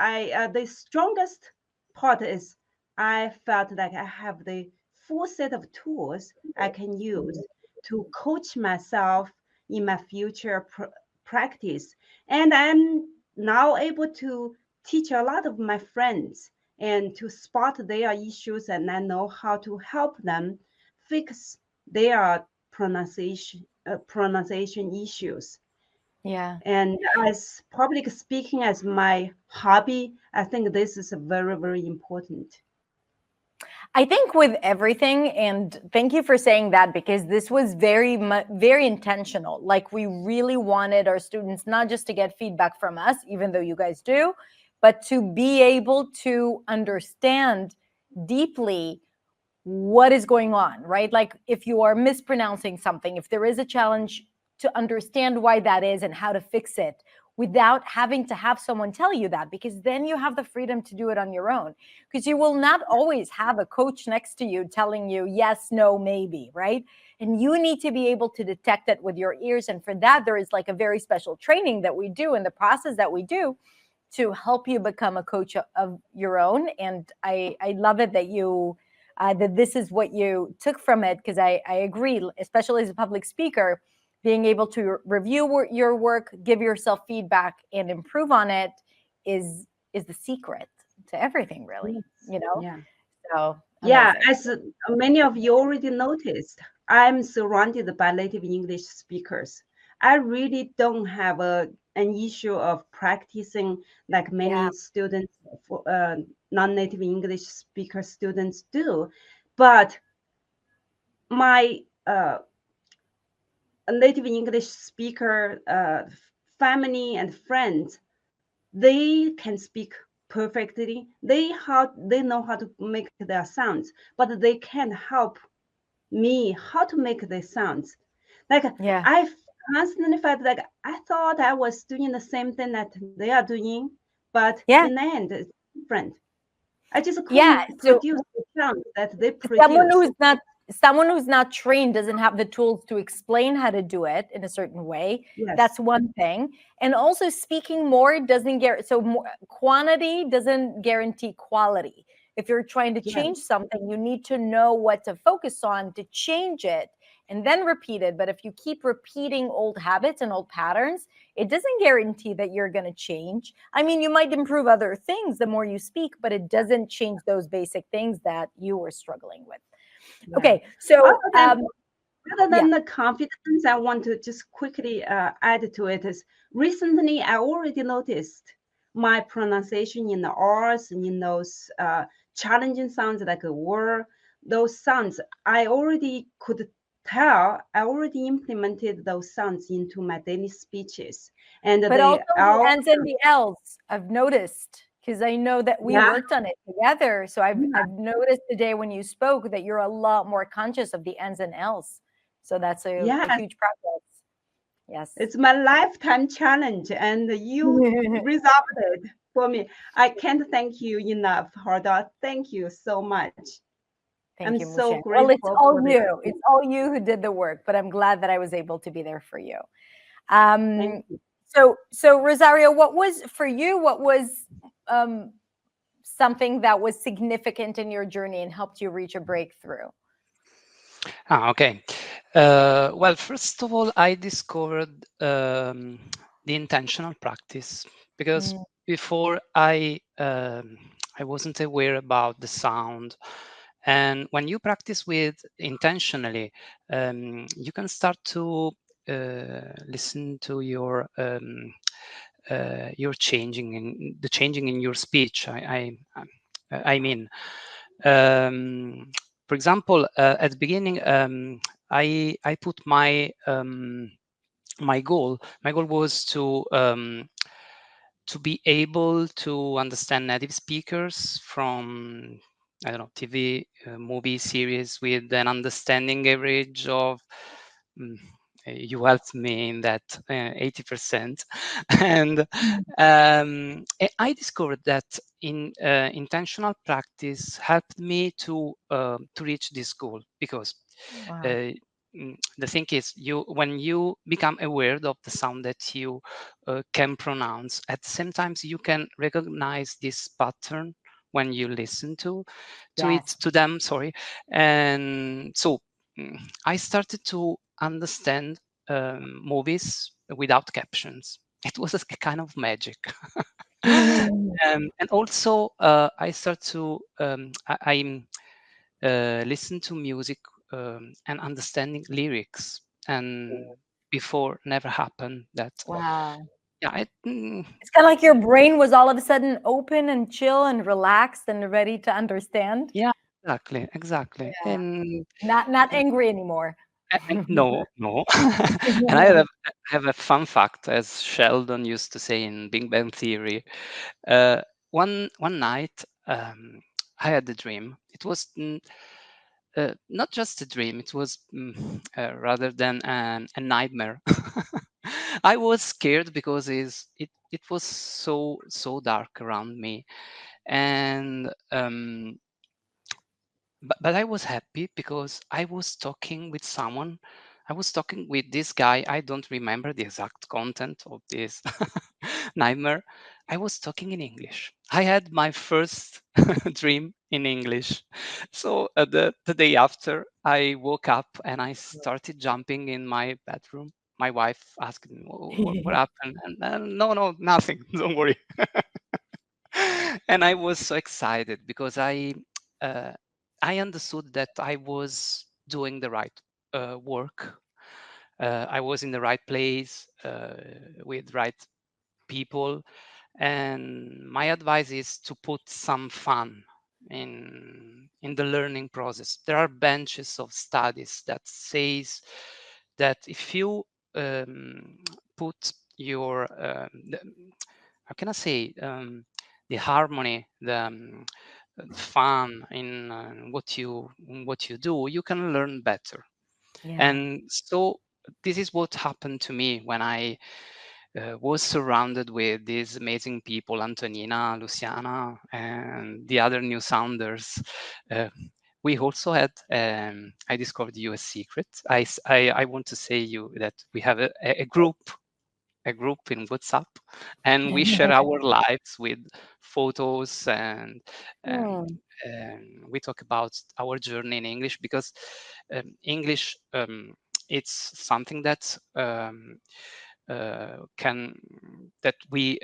The strongest part is I felt like I have the full set of tools I can use to coach myself in my future practice. And I'm now able to teach a lot of my friends and to spot their issues, and I know how to help them fix their pronunciation issues. Yeah. And as public speaking as my hobby, I think this is very, very important. I think with everything, and thank you for saying that, because this was very intentional. Like, we really wanted our students not just to get feedback from us, even though you guys do, but to be able to understand deeply what is going on, right? Like, if you are mispronouncing something, if there is a challenge, to understand why that is and how to fix it without having to have someone tell you that, because then you have the freedom to do it on your own, because you will not always have a coach next to you telling you yes, no, maybe, right? And you need to be able to detect it with your ears. And for that, there is like a very special training that we do in the process that we do to help you become a coach of your own. And I love it that you that this is what you took from it, because I agree, especially as a public speaker, being able to review your work, give yourself feedback, and improve on it is the secret to everything, really. You know. Yeah. So yeah, amazing. as many of you already noticed, I'm surrounded by native English speakers. I really don't have an issue of practicing like many students, for non-native English speaker students do, but my native English speaker family and friends, they can speak perfectly. They know how to make their sounds, but they can't help me how to make the sounds. Like I constantly felt like I thought I was doing the same thing that they are doing, but in the end it's different. I just couldn't produce the sound that they produce. Someone who's not trained doesn't have the tools to explain how to do it in a certain way. Yes. That's one thing. And also, speaking more doesn't quantity doesn't guarantee quality. If you're trying to change something, you need to know what to focus on to change it and then repeat it. But if you keep repeating old habits and old patterns, it doesn't guarantee that you're going to change. I mean, you might improve other things the more you speak, but it doesn't change those basic things that you were struggling with. Yeah. Okay, so rather than the confidence, I want to just quickly add to it is recently I already noticed my pronunciation in the R's and in those challenging sounds like a word, those sounds I already could tell. I already implemented those sounds into my daily speeches, and but also the N's and the L's I've noticed, because I know that we worked on it together. So I've noticed today when you spoke that you're a lot more conscious of the N's and L's. So that's a huge progress. Yes. It's my lifetime challenge, and you resolved it for me. I can't thank you enough, Hadar. Thank you so much. Thank you, so Mushan. grateful. Well, it's all you. It's all you who did the work, but I'm glad that I was able to be there for you. Thank you. So Rosario, what was for you? What was something that was significant in your journey and helped you reach a breakthrough? Okay. Well, first of all, I discovered the intentional practice, because before I wasn't aware about the sound And when you practice with intentionally, you can start to listen to your changing in your speech. I mean, for example, at the beginning, I put my my goal. My goal was to be able to understand native speakers from, I don't know, TV, movie series with an understanding average of, mm, you helped me in that 80%. And I discovered that in intentional practice helped me to reach this goal, because Wow. the thing is, when you become aware of the sound that you can pronounce, at the same time you can recognize this pattern when you listen to them, sorry. And so I started to understand movies without captions. It was a kind of magic. And also I start to I listen to music and understanding lyrics, and before never happened that. Wow. Yeah, It's kind of like your brain was all of a sudden open and chill and relaxed and ready to understand. yeah, exactly. Yeah. And Not angry anymore. no. And I have a fun fact, as Sheldon used to say in Big Bang Theory. One night, I had a dream. It was not just a dream, it was rather than a nightmare. I was scared because it was so dark around me. And but I was happy because I was talking with someone. I was talking with this guy. I don't remember the exact content of this nightmare. I was talking in English. I had my first dream in English. So the day after, I woke up and I started jumping in my bedroom. My wife asked me, what happened? And no, nothing. Don't worry. And I was so excited because uh, I understood that I was doing the right work. I was in the right place with right people. And my advice is to put some fun in the learning process. There are benches of studies that says that if you put your how can I say, the harmony, the fun in what you do, you can learn better. Yeah. And so this is what happened to me when I was surrounded with these amazing people, Antonina, Luciana, and the other new sounders. We also had, I discovered you a secret. I want to say you that we have a group in WhatsApp, and we share our lives with photos, and we talk about our journey in English, because English, it's something that that we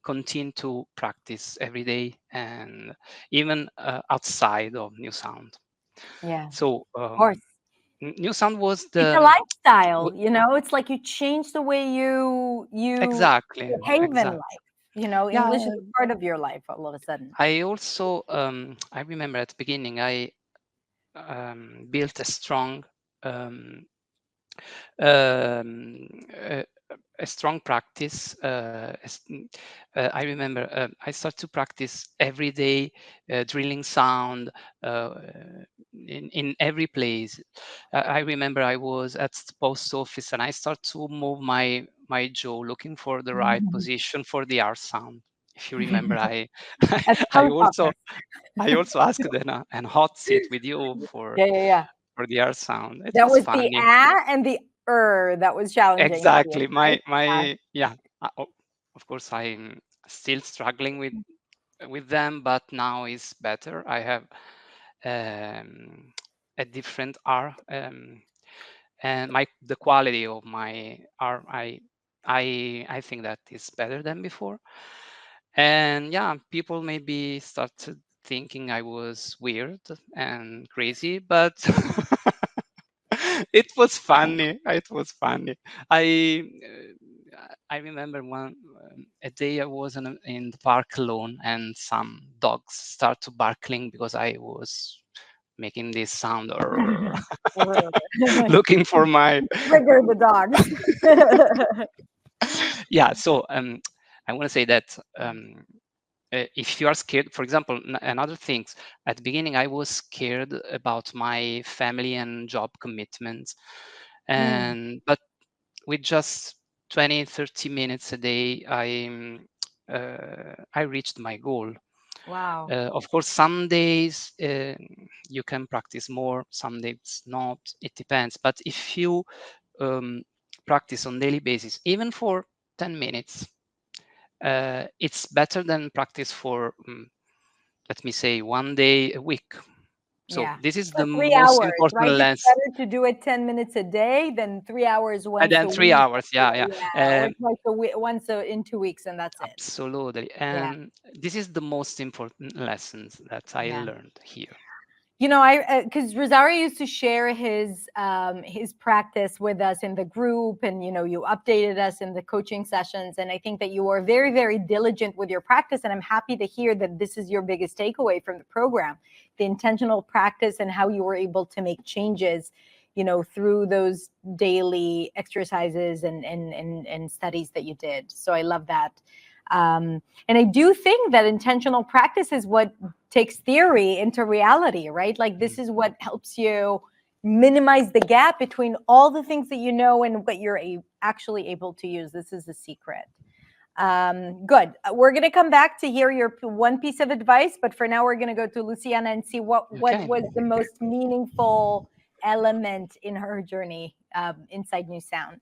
continue to practice every day, and even outside of New Sound. Yeah. So Of course. New Sound was It's a lifestyle, it's like you change the way you exactly behave in life. Yeah, English is a part of your life all of a sudden. I also I remember at the beginning I built a strong a, a strong practice. I remember I started to practice every day, drilling sound uh, in every place. I remember I was at the post office and I started to move my jaw, looking for the right position for the R sound. If you remember, That's I so also I also asked an hot seat with you yeah. for the R sound. It That was was the funny. and the that was challenging for you, Exactly. right? My yeah. Of course, I'm still struggling with them, but now it's better. I have a different R, and the quality of my R, I think that is better than before. And yeah, people maybe started thinking I was weird and crazy, but it was funny. It was funny. I remember a day I was in the park alone, and some dogs start to barking because I was making this sound or looking for my Trigger the dogs. yeah. So I want to say that if you are scared, for example, another thing, at the beginning I was scared about my family and job commitments, and but with just 20-30 minutes a day, I reached my goal. Wow. Of course, some days you can practice more, some days not. It depends. But if you practice on daily basis, even for 10 minutes, it's better than practice for, let me say, 1 day a week. So this is the 3 most hours, important right? lesson. It's better to do it 10 minutes a day than 3 hours once And then a 3 week. hours, yeah. Or twice a week, once in 2 weeks, and that's it. Absolutely. And this is the most important lessons that I learned here. You know, because Rosario used to share his practice with us in the group, and you know, you updated us in the coaching sessions, and I think that you are very, very diligent with your practice, and I'm happy to hear that this is your biggest takeaway from the program, the intentional practice and how you were able to make changes, you know, through those daily exercises and studies that you did. So I love that. And I do think that intentional practice is what takes theory into reality, right? Like this is what helps you minimize the gap between all the things that you know and what you're actually able to use. This is the secret. Good. We're going to come back to hear your one piece of advice, but for now we're going to go to Luciana and see what was the most meaningful element in her journey inside New Sound.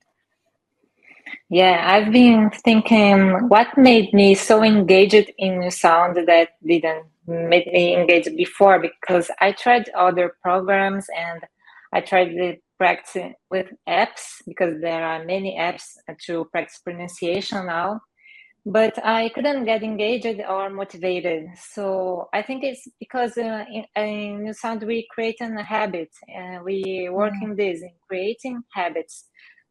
Yeah, I've been thinking what made me so engaged in New Sound that didn't make me engaged before, because I tried other programs and I tried to practice with apps, because there are many apps to practice pronunciation now, but I couldn't get engaged or motivated. So I think it's because in New Sound we create a habit, and we work in this, in creating habits.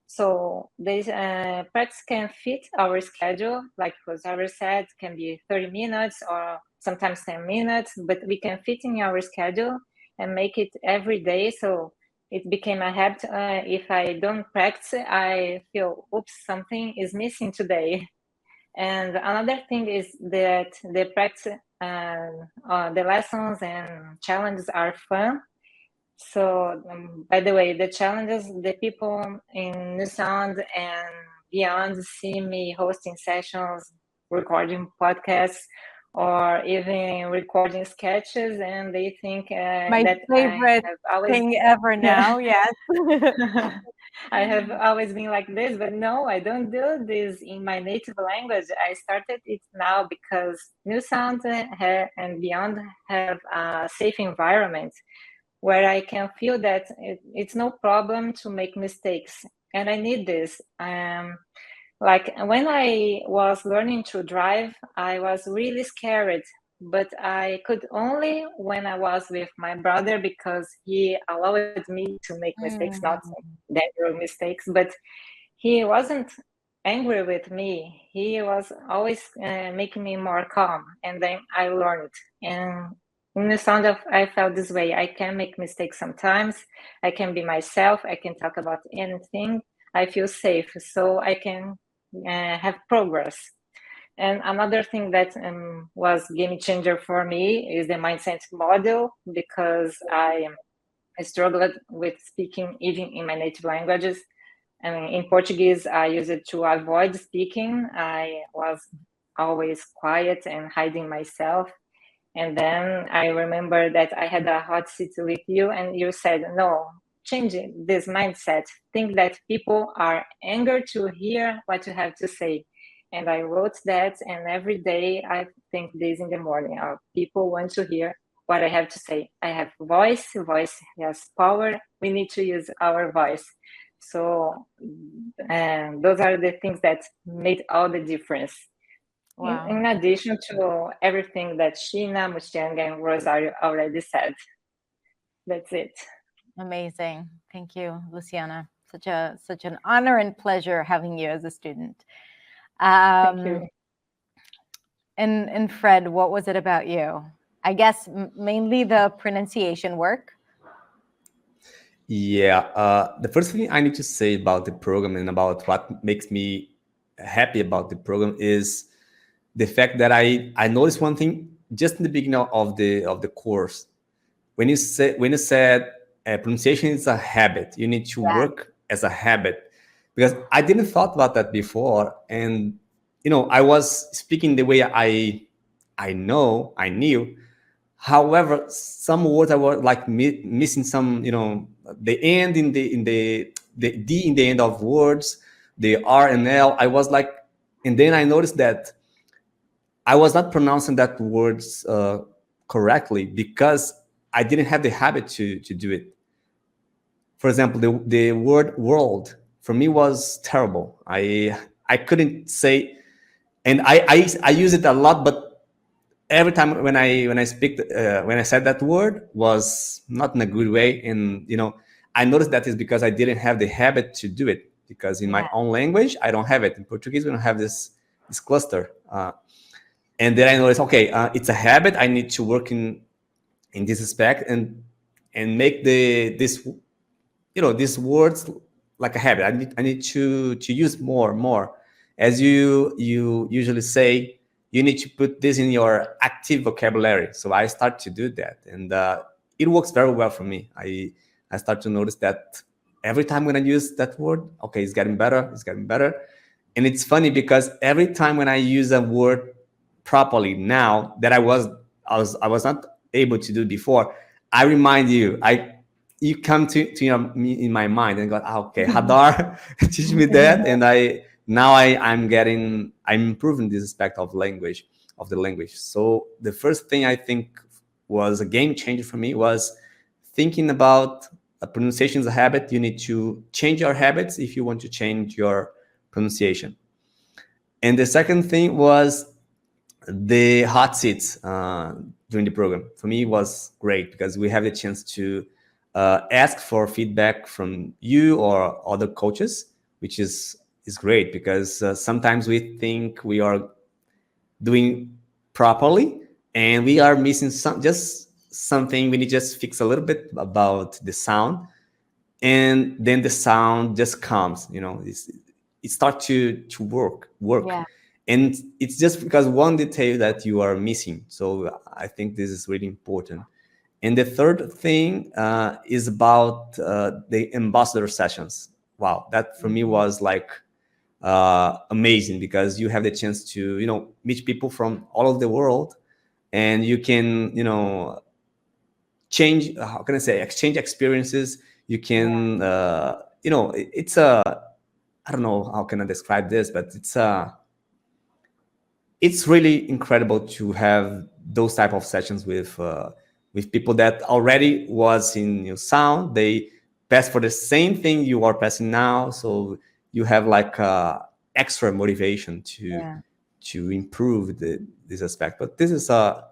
So this practice can fit our schedule, like Rosario said, can be 30 minutes or sometimes 10 minutes, but we can fit in our schedule and make it every day. So it became a habit. If I don't practice, I feel, oops, something is missing today. And another thing is that the practice, the lessons and challenges are fun. So, by the way, the challenges, the people in New Sound and beyond see me hosting sessions, recording podcasts, or even recording sketches, and they think My that favorite thing ever now, yes. I have always been like this, but no, I don't do this in my native language. I started it now because New Sound and beyond have a safe environment where I can feel that it's no problem to make mistakes. And I need this. Like when I was learning to drive, I was really scared, but I could only when I was with my brother, because he allowed me to make mistakes, not dangerous mistakes, but he wasn't angry with me. He was always making me more calm, and then I learned. And in the sound of, I felt this way. I can make mistakes sometimes. I can be myself. I can talk about anything. I feel safe, so I can have progress. And another thing that was game changer for me is the mindset model, because I struggled with speaking even in my native languages. I mean, in Portuguese, I used it to avoid speaking. I was always quiet and hiding myself. And then I remember that I had a hot seat with you, and you said, no, change this mindset. Think that people are eager to hear what you have to say. And I wrote that, and every day I think this in the morning. People want to hear what I have to say. I have voice has power. We need to use our voice. So those are the things that made all the difference. Wow. In addition to everything that Sheena, Muxiang, and Rosario already said. That's it. Amazing. Thank you, Luciana. Such an honor and pleasure having you as a student. Thank you. And Fred, what was it about you? I guess mainly the pronunciation work. Yeah, the first thing I need to say about the program and about what makes me happy about the program is the fact that I noticed one thing just in the beginning of the course. When you said pronunciation is a habit, you need to work as a habit, because I didn't thought about that before, and I was speaking the way I knew. However, some words I was like missing some, the end in the D in the end of words, the R and L. I was like, and then I noticed that I was not pronouncing that words correctly because I didn't have the habit to do it. For example, the word world for me was terrible. I couldn't say, and I use it a lot, but every time when I speak when I said that word was not in a good way, and I noticed that is because I didn't have the habit to do it, because in my own language I don't have it. In Portuguese we don't have this cluster, and then I noticed, okay, it's a habit. I need to work in this aspect and make these words like a habit. I need to use more. As you usually say, you need to put this in your active vocabulary. So I start to do that, and it works very well for me. I start to notice that every time when I use that word, okay, it's getting better. And it's funny because every time when I use a word properly now that I was not able to do before, I remind you, you come to me in my mind and go, okay, Hadar, teach me that, and I'm improving this aspect of the language. So the first thing I think was a game changer for me was thinking about pronunciation as a habit. You need to change your habits if you want to change your pronunciation. And the second thing was the hot seats during the program. For me, it was great because we have the chance to ask for feedback from you or other coaches, which is great, because sometimes we think we are doing properly and we are missing something. We need to just fix a little bit about the sound, and then the sound just comes. It starts to work. Yeah. And it's just because one detail that you are missing. So I think this is really important. And the third thing is about the ambassador sessions. Wow, that for me was like amazing, because you have the chance to meet people from all over the world, and you can change, how can I say, exchange experiences. You can it's I don't know how can I describe this, but it's really incredible to have those type of sessions with people that already was in sound. They pass for the same thing you are passing now, so you have like extra motivation to improve this aspect. But this is so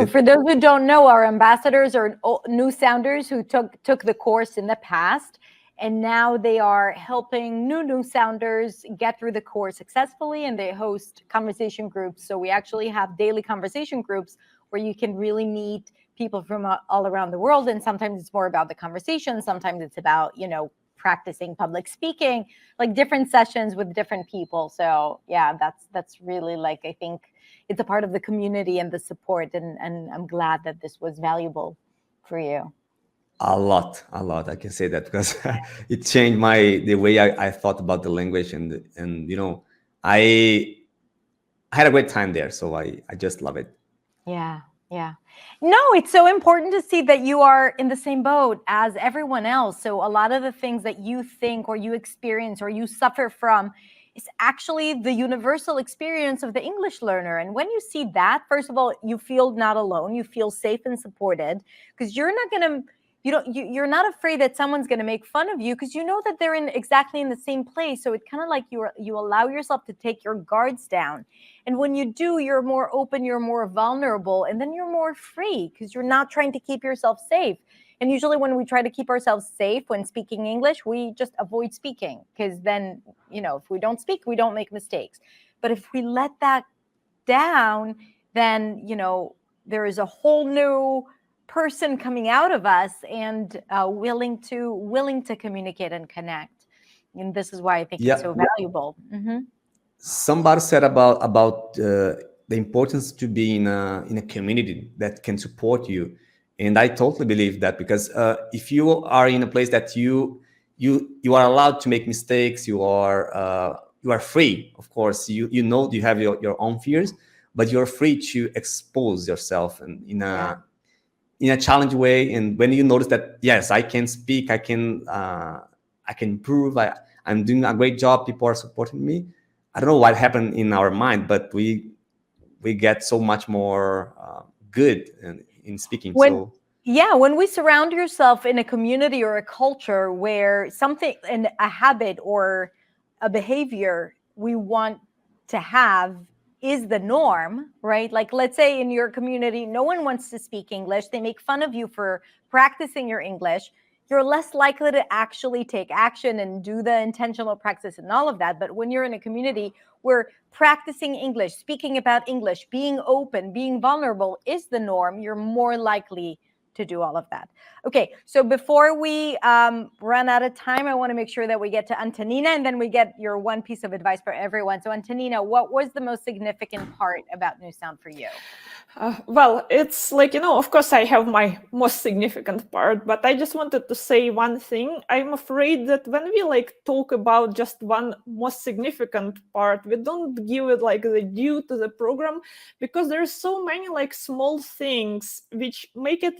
for those who don't know, our ambassadors are new sounders who took the course in the past, and now they are helping new sounders get through the course successfully, and they host conversation groups. So we actually have daily conversation groups where you can really meet people from all around the world. And sometimes it's more about the conversation. Sometimes it's about, practicing public speaking, like different sessions with different people. So yeah, that's really, like, I think it's a part of the community and the support. And I'm glad that this was valuable for you. A lot. I can say that because it changed the way I thought about the language, and I had a great time there. So I just love it. Yeah. No, it's so important to see that you are in the same boat as everyone else. So a lot of the things that you think or you experience or you suffer from is actually the universal experience of the English learner. And when you see that, first of all, you feel not alone. You feel safe and supported, because you're not going to you're not afraid that someone's going to make fun of you because you know that they're exactly in the same place. So it's kind of like you allow yourself to take your guards down. And when you do, you're more open, you're more vulnerable, and then you're more free because you're not trying to keep yourself safe. And usually when we try to keep ourselves safe when speaking English, we just avoid speaking because then, if we don't speak, we don't make mistakes. But if we let that down, then, there is a whole new person coming out of us and willing to communicate and connect. And this is why I think it's so valuable. Somebody said about the importance to be in a community that can support you, and I totally believe that, because if you are in a place that you are allowed to make mistakes, you are free. Of course, you have your own fears, but you're free to expose yourself in a challenging way. And when you notice that, yes, I can speak, I can improve, I'm doing a great job, people are supporting me. I don't know what happened in our mind, but we get so much more good in speaking. When we surround yourself in a community or a culture where something, and a habit or a behavior we want to have is the norm, right? Like, let's say in your community, no one wants to speak English. They make fun of you for practicing your English. You're less likely to actually take action and do the intentional practice and all of that. But when you're in a community where practicing English, speaking about English, being open, being vulnerable is the norm, you're more likely to do all of that. Okay, so before we run out of time, I want to make sure that we get to Antonina, and then we get your one piece of advice for everyone. So Antonina, what was the most significant part about New Sound for you? Well, it's like, of course I have my most significant part, but I just wanted to say one thing. I'm afraid that when we talk about just one most significant part, we don't give it the due to the program, because there's so many small things which make it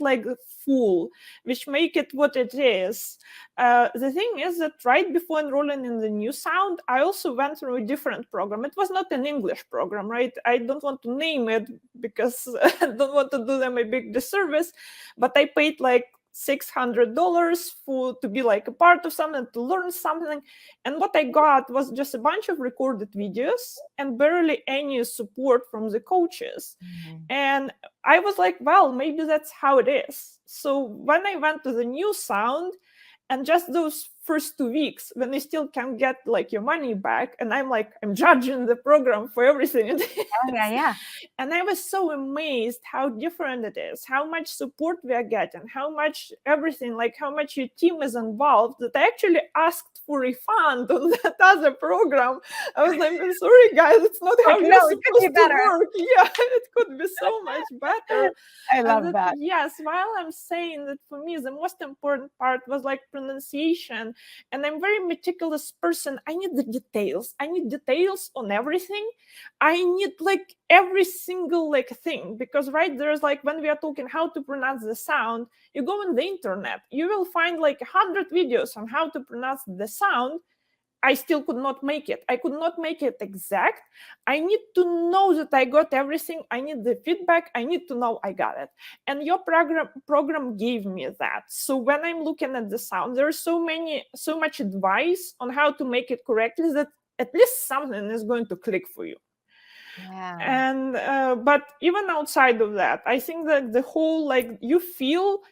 full, which make it what it is. The thing is that right before enrolling in the New Sound, I also went through a different program. It was not an English program, right? I don't want to name it because I don't want to do them a big disservice, but I paid $600 to be a part of something, to learn something. And what I got was just a bunch of recorded videos and barely any support from the coaches. And I was like, well, maybe that's how it is. So when I went to the New Sound, and just those first 2 weeks when you still can get your money back, and I'm judging the program for everything it is. And I was so amazed how different it is, how much support we are getting, how much everything, how much your team is involved, that I actually asked for a refund on that other program. I was like, I'm sorry guys, it's not how you're supposed to work. Yeah, it could be so much better. I love that. Yes, while I'm saying that for me the most important part was pronunciation, and I'm a very meticulous person. I need the details. I need details on everything. I need every single thing, because right there's when we are talking how to pronounce the sound, you go on the internet, you will find 100 videos on how to pronounce the sound. I still could not make it. I could not make it exact. I need to know that I got everything. I need the feedback. I need to know I got it. And your program gave me that. So when I'm looking at the sound, there's so much advice on how to make it correctly that at least something is going to click for you. Yeah. And but even outside of that, I think that the whole you feel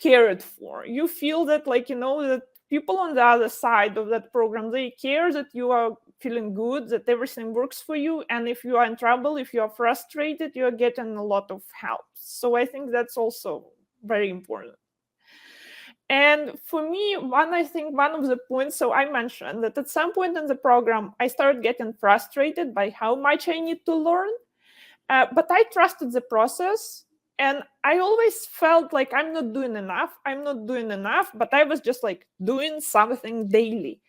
cared for. You feel that that people on the other side of that program, they care that you are feeling good, that everything works for you. And if you are in trouble, if you are frustrated, you are getting a lot of help. So I think that's also very important. And for me, one of the points, so I mentioned that at some point in the program, I started getting frustrated by how much I need to learn. But I trusted the process. And I always felt like I'm not doing enough, but I was just doing something daily.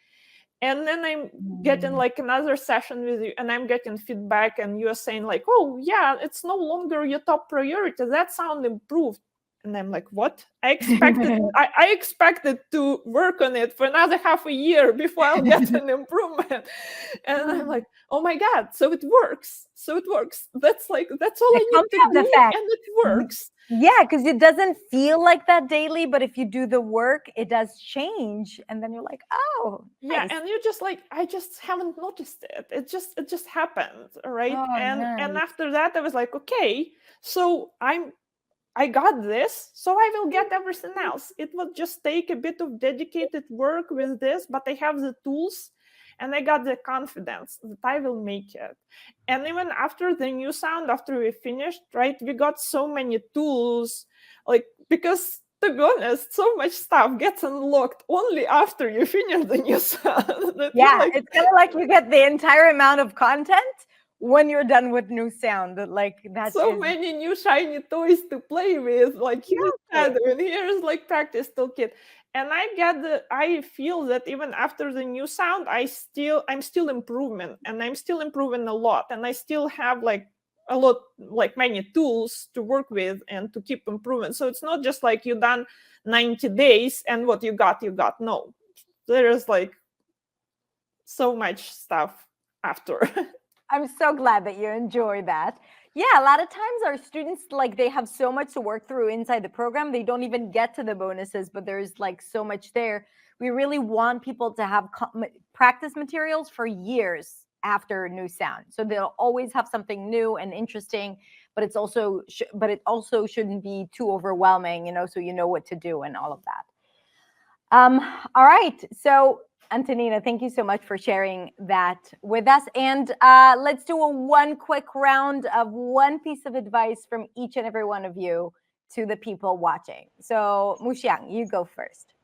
And then I'm getting another session with you, and I'm getting feedback, and you're saying oh yeah, it's no longer your top priority. That sound improved. And I'm like, what? I expected to work on it for another half a year before I'll get an improvement. And I'm like, oh my God, so it works. That's all I need to do, and it works. Yeah, because it doesn't feel like that daily, but if you do the work, it does change. And then you're like, oh, yeah, nice. and you're just like, I just haven't noticed it. It just happened, right? Oh, and nice. after that, I was like, okay, so I got this, so I will get everything else. It will just take a bit of dedicated work with this, but I have the tools and I got the confidence that I will make it. And even after the new sound, after we finished, right, we got so many tools, like, because to be honest, so much stuff gets unlocked only after you finish the new sound. Yeah, like, it's kind of like you get the entire amount of content when you're done with new sound. Like that's so many new shiny toys to play with, like and here's like practice toolkit. And I feel that even after the new sound, I'm still improving, and I'm still improving a lot, and I still have like a lot, like many tools to work with and to keep improving. So it's not just like you done 90 days and what you got. No, there is like so much stuff after. I'm so glad that you enjoy that. Yeah, a lot of times our students, like, they have so much to work through inside the program, they don't even get to the bonuses, but there's like so much there. We really want people to have practice materials for years after new sound, so they'll always have something new and interesting, but it also shouldn't be too overwhelming, so you know what to do and all of that. All right, so Antonina, thank you so much for sharing that with us. And let's do one quick round of one piece of advice from each and every one of you to the people watching. So Muxiang, you go first.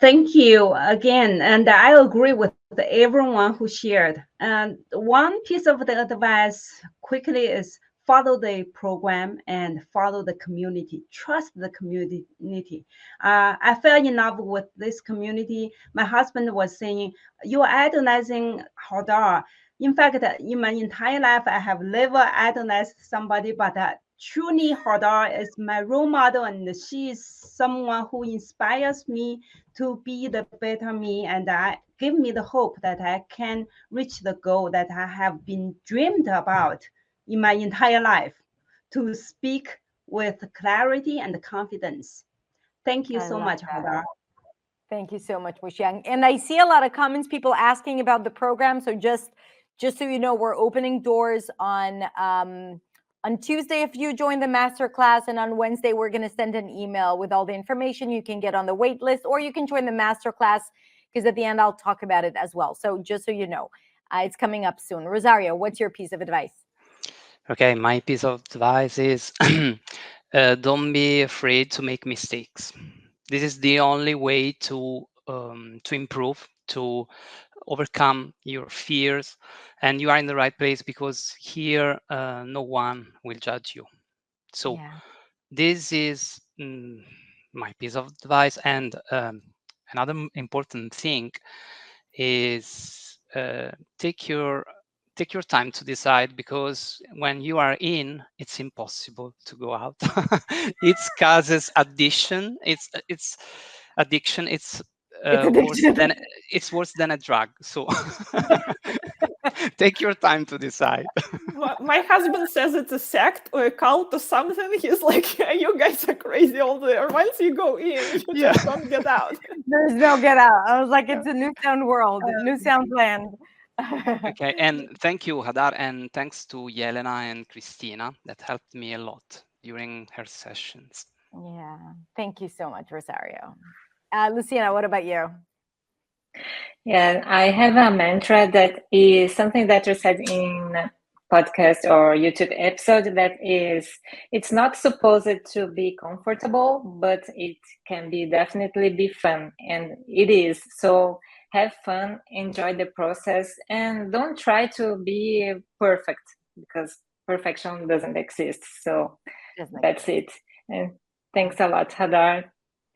Thank you again. And I agree with everyone who shared. And one piece of the advice quickly is follow the program and follow the community. Trust the community. I fell in love with this community. My husband was saying, you're idolizing Hadar. In fact, in my entire life, I have never idolized somebody, but truly Hadar is my role model, and she is someone who inspires me to be the better me, and give me the hope that I can reach the goal that I have been dreamed about in my entire life, to speak with clarity and confidence. Thank you so much, Hadar. Thank you so much, Muxiang. And I see a lot of comments, people asking about the program. So just so you know, we're opening doors on Tuesday if you join the masterclass, and on Wednesday we're going to send an email with all the information you can get on the wait list, or you can join the masterclass, because at the end I'll talk about it as well. So just so you know, it's coming up soon. Rosario, what's your piece of advice? Okay, my piece of advice is don't be afraid to make mistakes. This is the only way to improve, to overcome your fears, and you are in the right place, because here no one will judge you. So this is my piece of advice. And another important thing is take your time to decide, because when you are in, it's impossible to go out. It causes addiction. It's addiction. It's worse than a drug. So take your time to decide. My husband says it's a sect or a cult or something. He's like, yeah, you guys are crazy all there. Once you go in, you just don't get out. There's no get out. I was like, it's a new sound world, new sound land. Okay, and thank you, Hadar, and thanks to Yelena and Christina that helped me a lot during her sessions. Yeah, thank you so much, Rosario. Luciana, what about you? Yeah, I have a mantra that is something that you said in podcast or YouTube episode, that is, it's not supposed to be comfortable, but it can be definitely be fun, and it is. So have fun, enjoy the process, and don't try to be perfect, because perfection doesn't exist. So that's it. And thanks a lot, Hadar.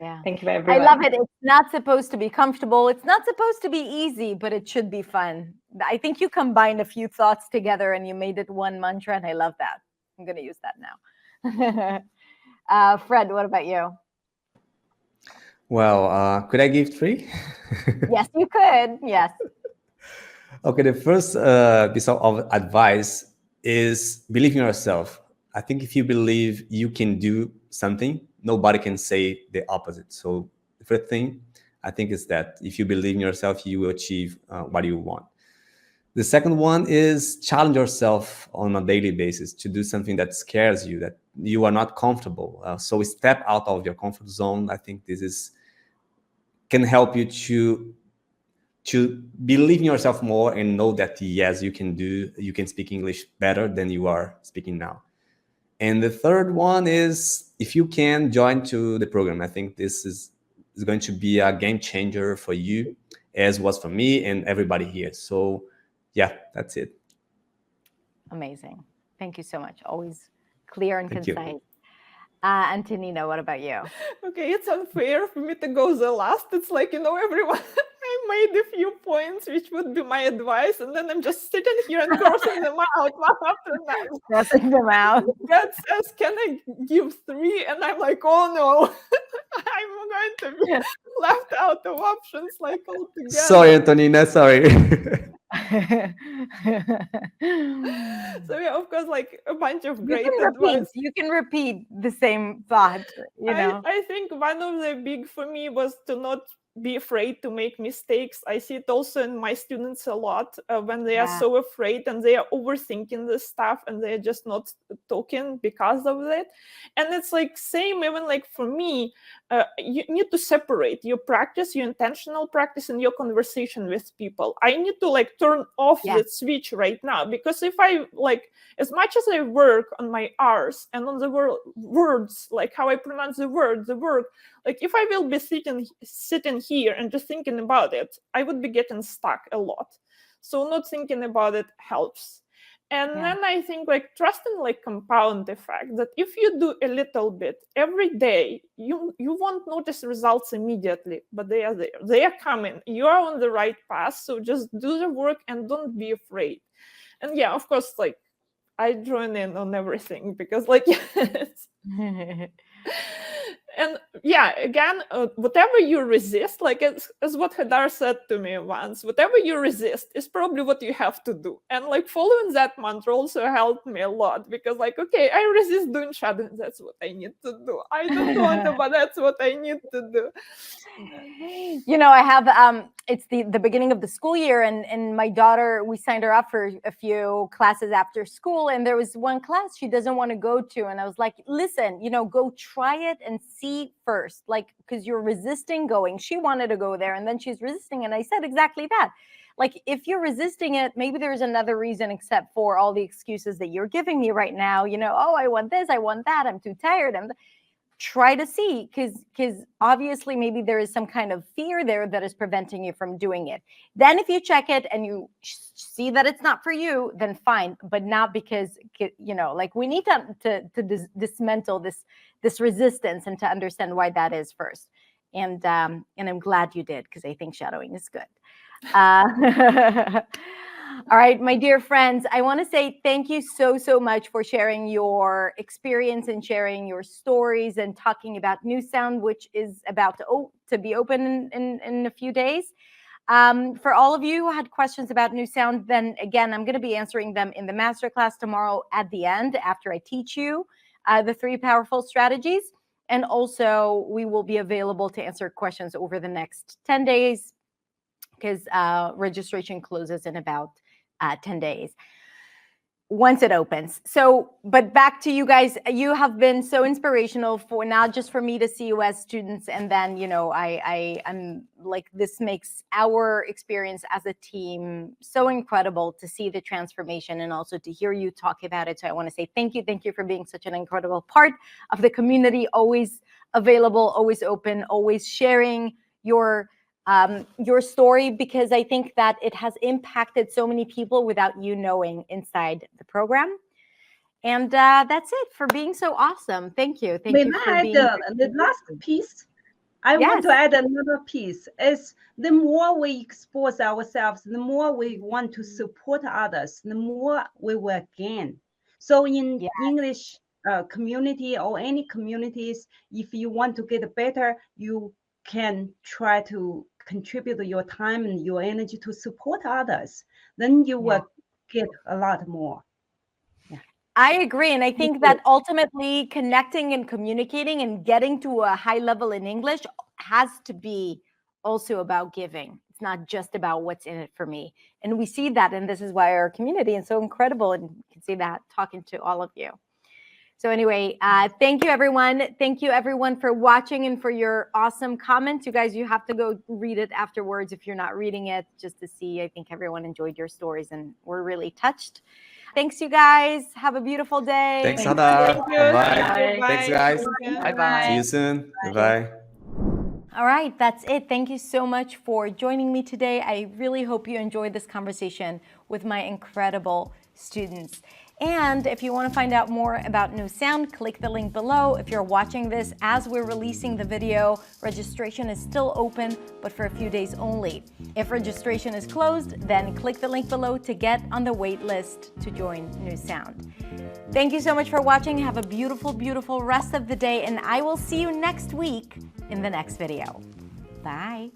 Yeah. Thank you, everyone. I love it. It's not supposed to be comfortable. It's not supposed to be easy, but it should be fun. I think you combined a few thoughts together and you made it one mantra, and I love that. I'm going to use that now. Fred, what about you? Well, could I give 3? Yes, you could. Yes. Okay, the first piece of advice is believe in yourself. I think if you believe you can do something, nobody can say the opposite. So the first thing I think is that if you believe in yourself, you will achieve what you want. The second one is challenge yourself on a daily basis to do something that scares you, that you are not comfortable. So step out of your comfort zone. I think this can help you to believe in yourself more and know that yes, you can speak English better than you are speaking now. And the third one is if you can join to the program. I think this is going to be a game changer for you, as was for me and everybody here. So yeah, that's it. Amazing. Thank you so much. Always clear and Thank you. concise. Antonina, what about you? Okay, it's unfair for me to go the last. It's like, everyone, I made a few points, which would be my advice, and then I'm just sitting here and crossing them out one after another. Crossing them out. God says, can I give 3? And I'm like, oh no, I'm going to be left out of options like altogether. Sorry, Antonina, sorry. So yeah, of course, like a bunch of great advice. You can repeat the same thought. I think one of the big for me was to not be afraid to make mistakes. I see it also in my students a lot when they are so afraid and they are overthinking this stuff and they're just not talking because of it. And it's like same even like for me, you need to separate your practice, your intentional practice and your conversation with people. I need to like turn off that switch right now, because if I like, as much as I work on my R's and on the words, like how I pronounce the word, like if I will be sitting here and just thinking about it, I would be getting stuck a lot. So not thinking about it helps. And then I think like trusting like compound effect, that if you do a little bit every day, you won't notice results immediately, but they are there. They are coming. You are on the right path. So just do the work and don't be afraid. And yeah, of course, like I join in on everything because like, and yeah, again, whatever you resist, like as what Hadar said to me once, whatever you resist is probably what you have to do. And like following that mantra also helped me a lot, because like, okay, I resist doing shadowing. That's what I need to do. I don't want to, but that's what I need to do. I have, it's the beginning of the school year and my daughter, we signed her up for a few classes after school. And there was one class she doesn't want to go to. And I was like, listen, go try it and see first, like, because you're resisting going. She wanted to go there and then she's resisting. And I said exactly that. Like, if you're resisting it, maybe there's another reason except for all the excuses that you're giving me right now. Oh, I want this, I want that, I'm too tired. Try to see, because obviously maybe there is some kind of fear there that is preventing you from doing it. Then if you check it and you see that it's not for you, then fine, but not because, like we need to dismantle this resistance and to understand why that is first. And I'm glad you did, because I think shadowing is good. All right, my dear friends, I want to say thank you so much for sharing your experience and sharing your stories and talking about New Sound, which is about to be open in a few days. For all of you who had questions about New Sound, then again, I'm going to be answering them in the masterclass tomorrow at the end after I teach you the 3 powerful strategies. And also, we will be available to answer questions over the next 10 days because registration closes in about 10 days once it opens. So, but back to you guys, you have been so inspirational for not just for me to see you as students. And then, I'm like, this makes our experience as a team so incredible to see the transformation and also to hear you talk about it. So I want to say thank you. Thank you for being such an incredible part of the community, always available, always open, always sharing your story, because I think that it has impacted so many people without you knowing inside the program. And that's it for being so awesome. Thank you. Thank you for being the last piece. I want to add another piece. Is the more we expose ourselves, the more we want to support others, the more we will gain. So in English community or any communities, if you want to get better, you can try to contribute your time and your energy to support others. Then you will get a lot more. I agree. And I think that ultimately connecting and communicating and getting to a high level in English has to be also about giving. It's not just about what's in it for me. And we see that, and this is why our community is so incredible. And you can see that talking to all of you. So anyway, thank you, everyone. Thank you, everyone, for watching and for your awesome comments. You guys, you have to go read it afterwards if you're not reading it, just to see. I think everyone enjoyed your stories and we're really touched. Thanks, you guys. Have a beautiful day. Thanks, Hadar. Thank you. Bye. Bye. Thanks, guys. Bye-bye. See you soon. Bye. All right, that's it. Thank you so much for joining me today. I really hope you enjoyed this conversation with my incredible students. And if you want to find out more about New Sound, click the link below. If you're watching this as we're releasing the video, registration is still open, but for a few days only. If registration is closed, then click the link below to get on the wait list to join New Sound. Thank you so much for watching. Have a beautiful, beautiful rest of the day, and I will see you next week in the next video. Bye.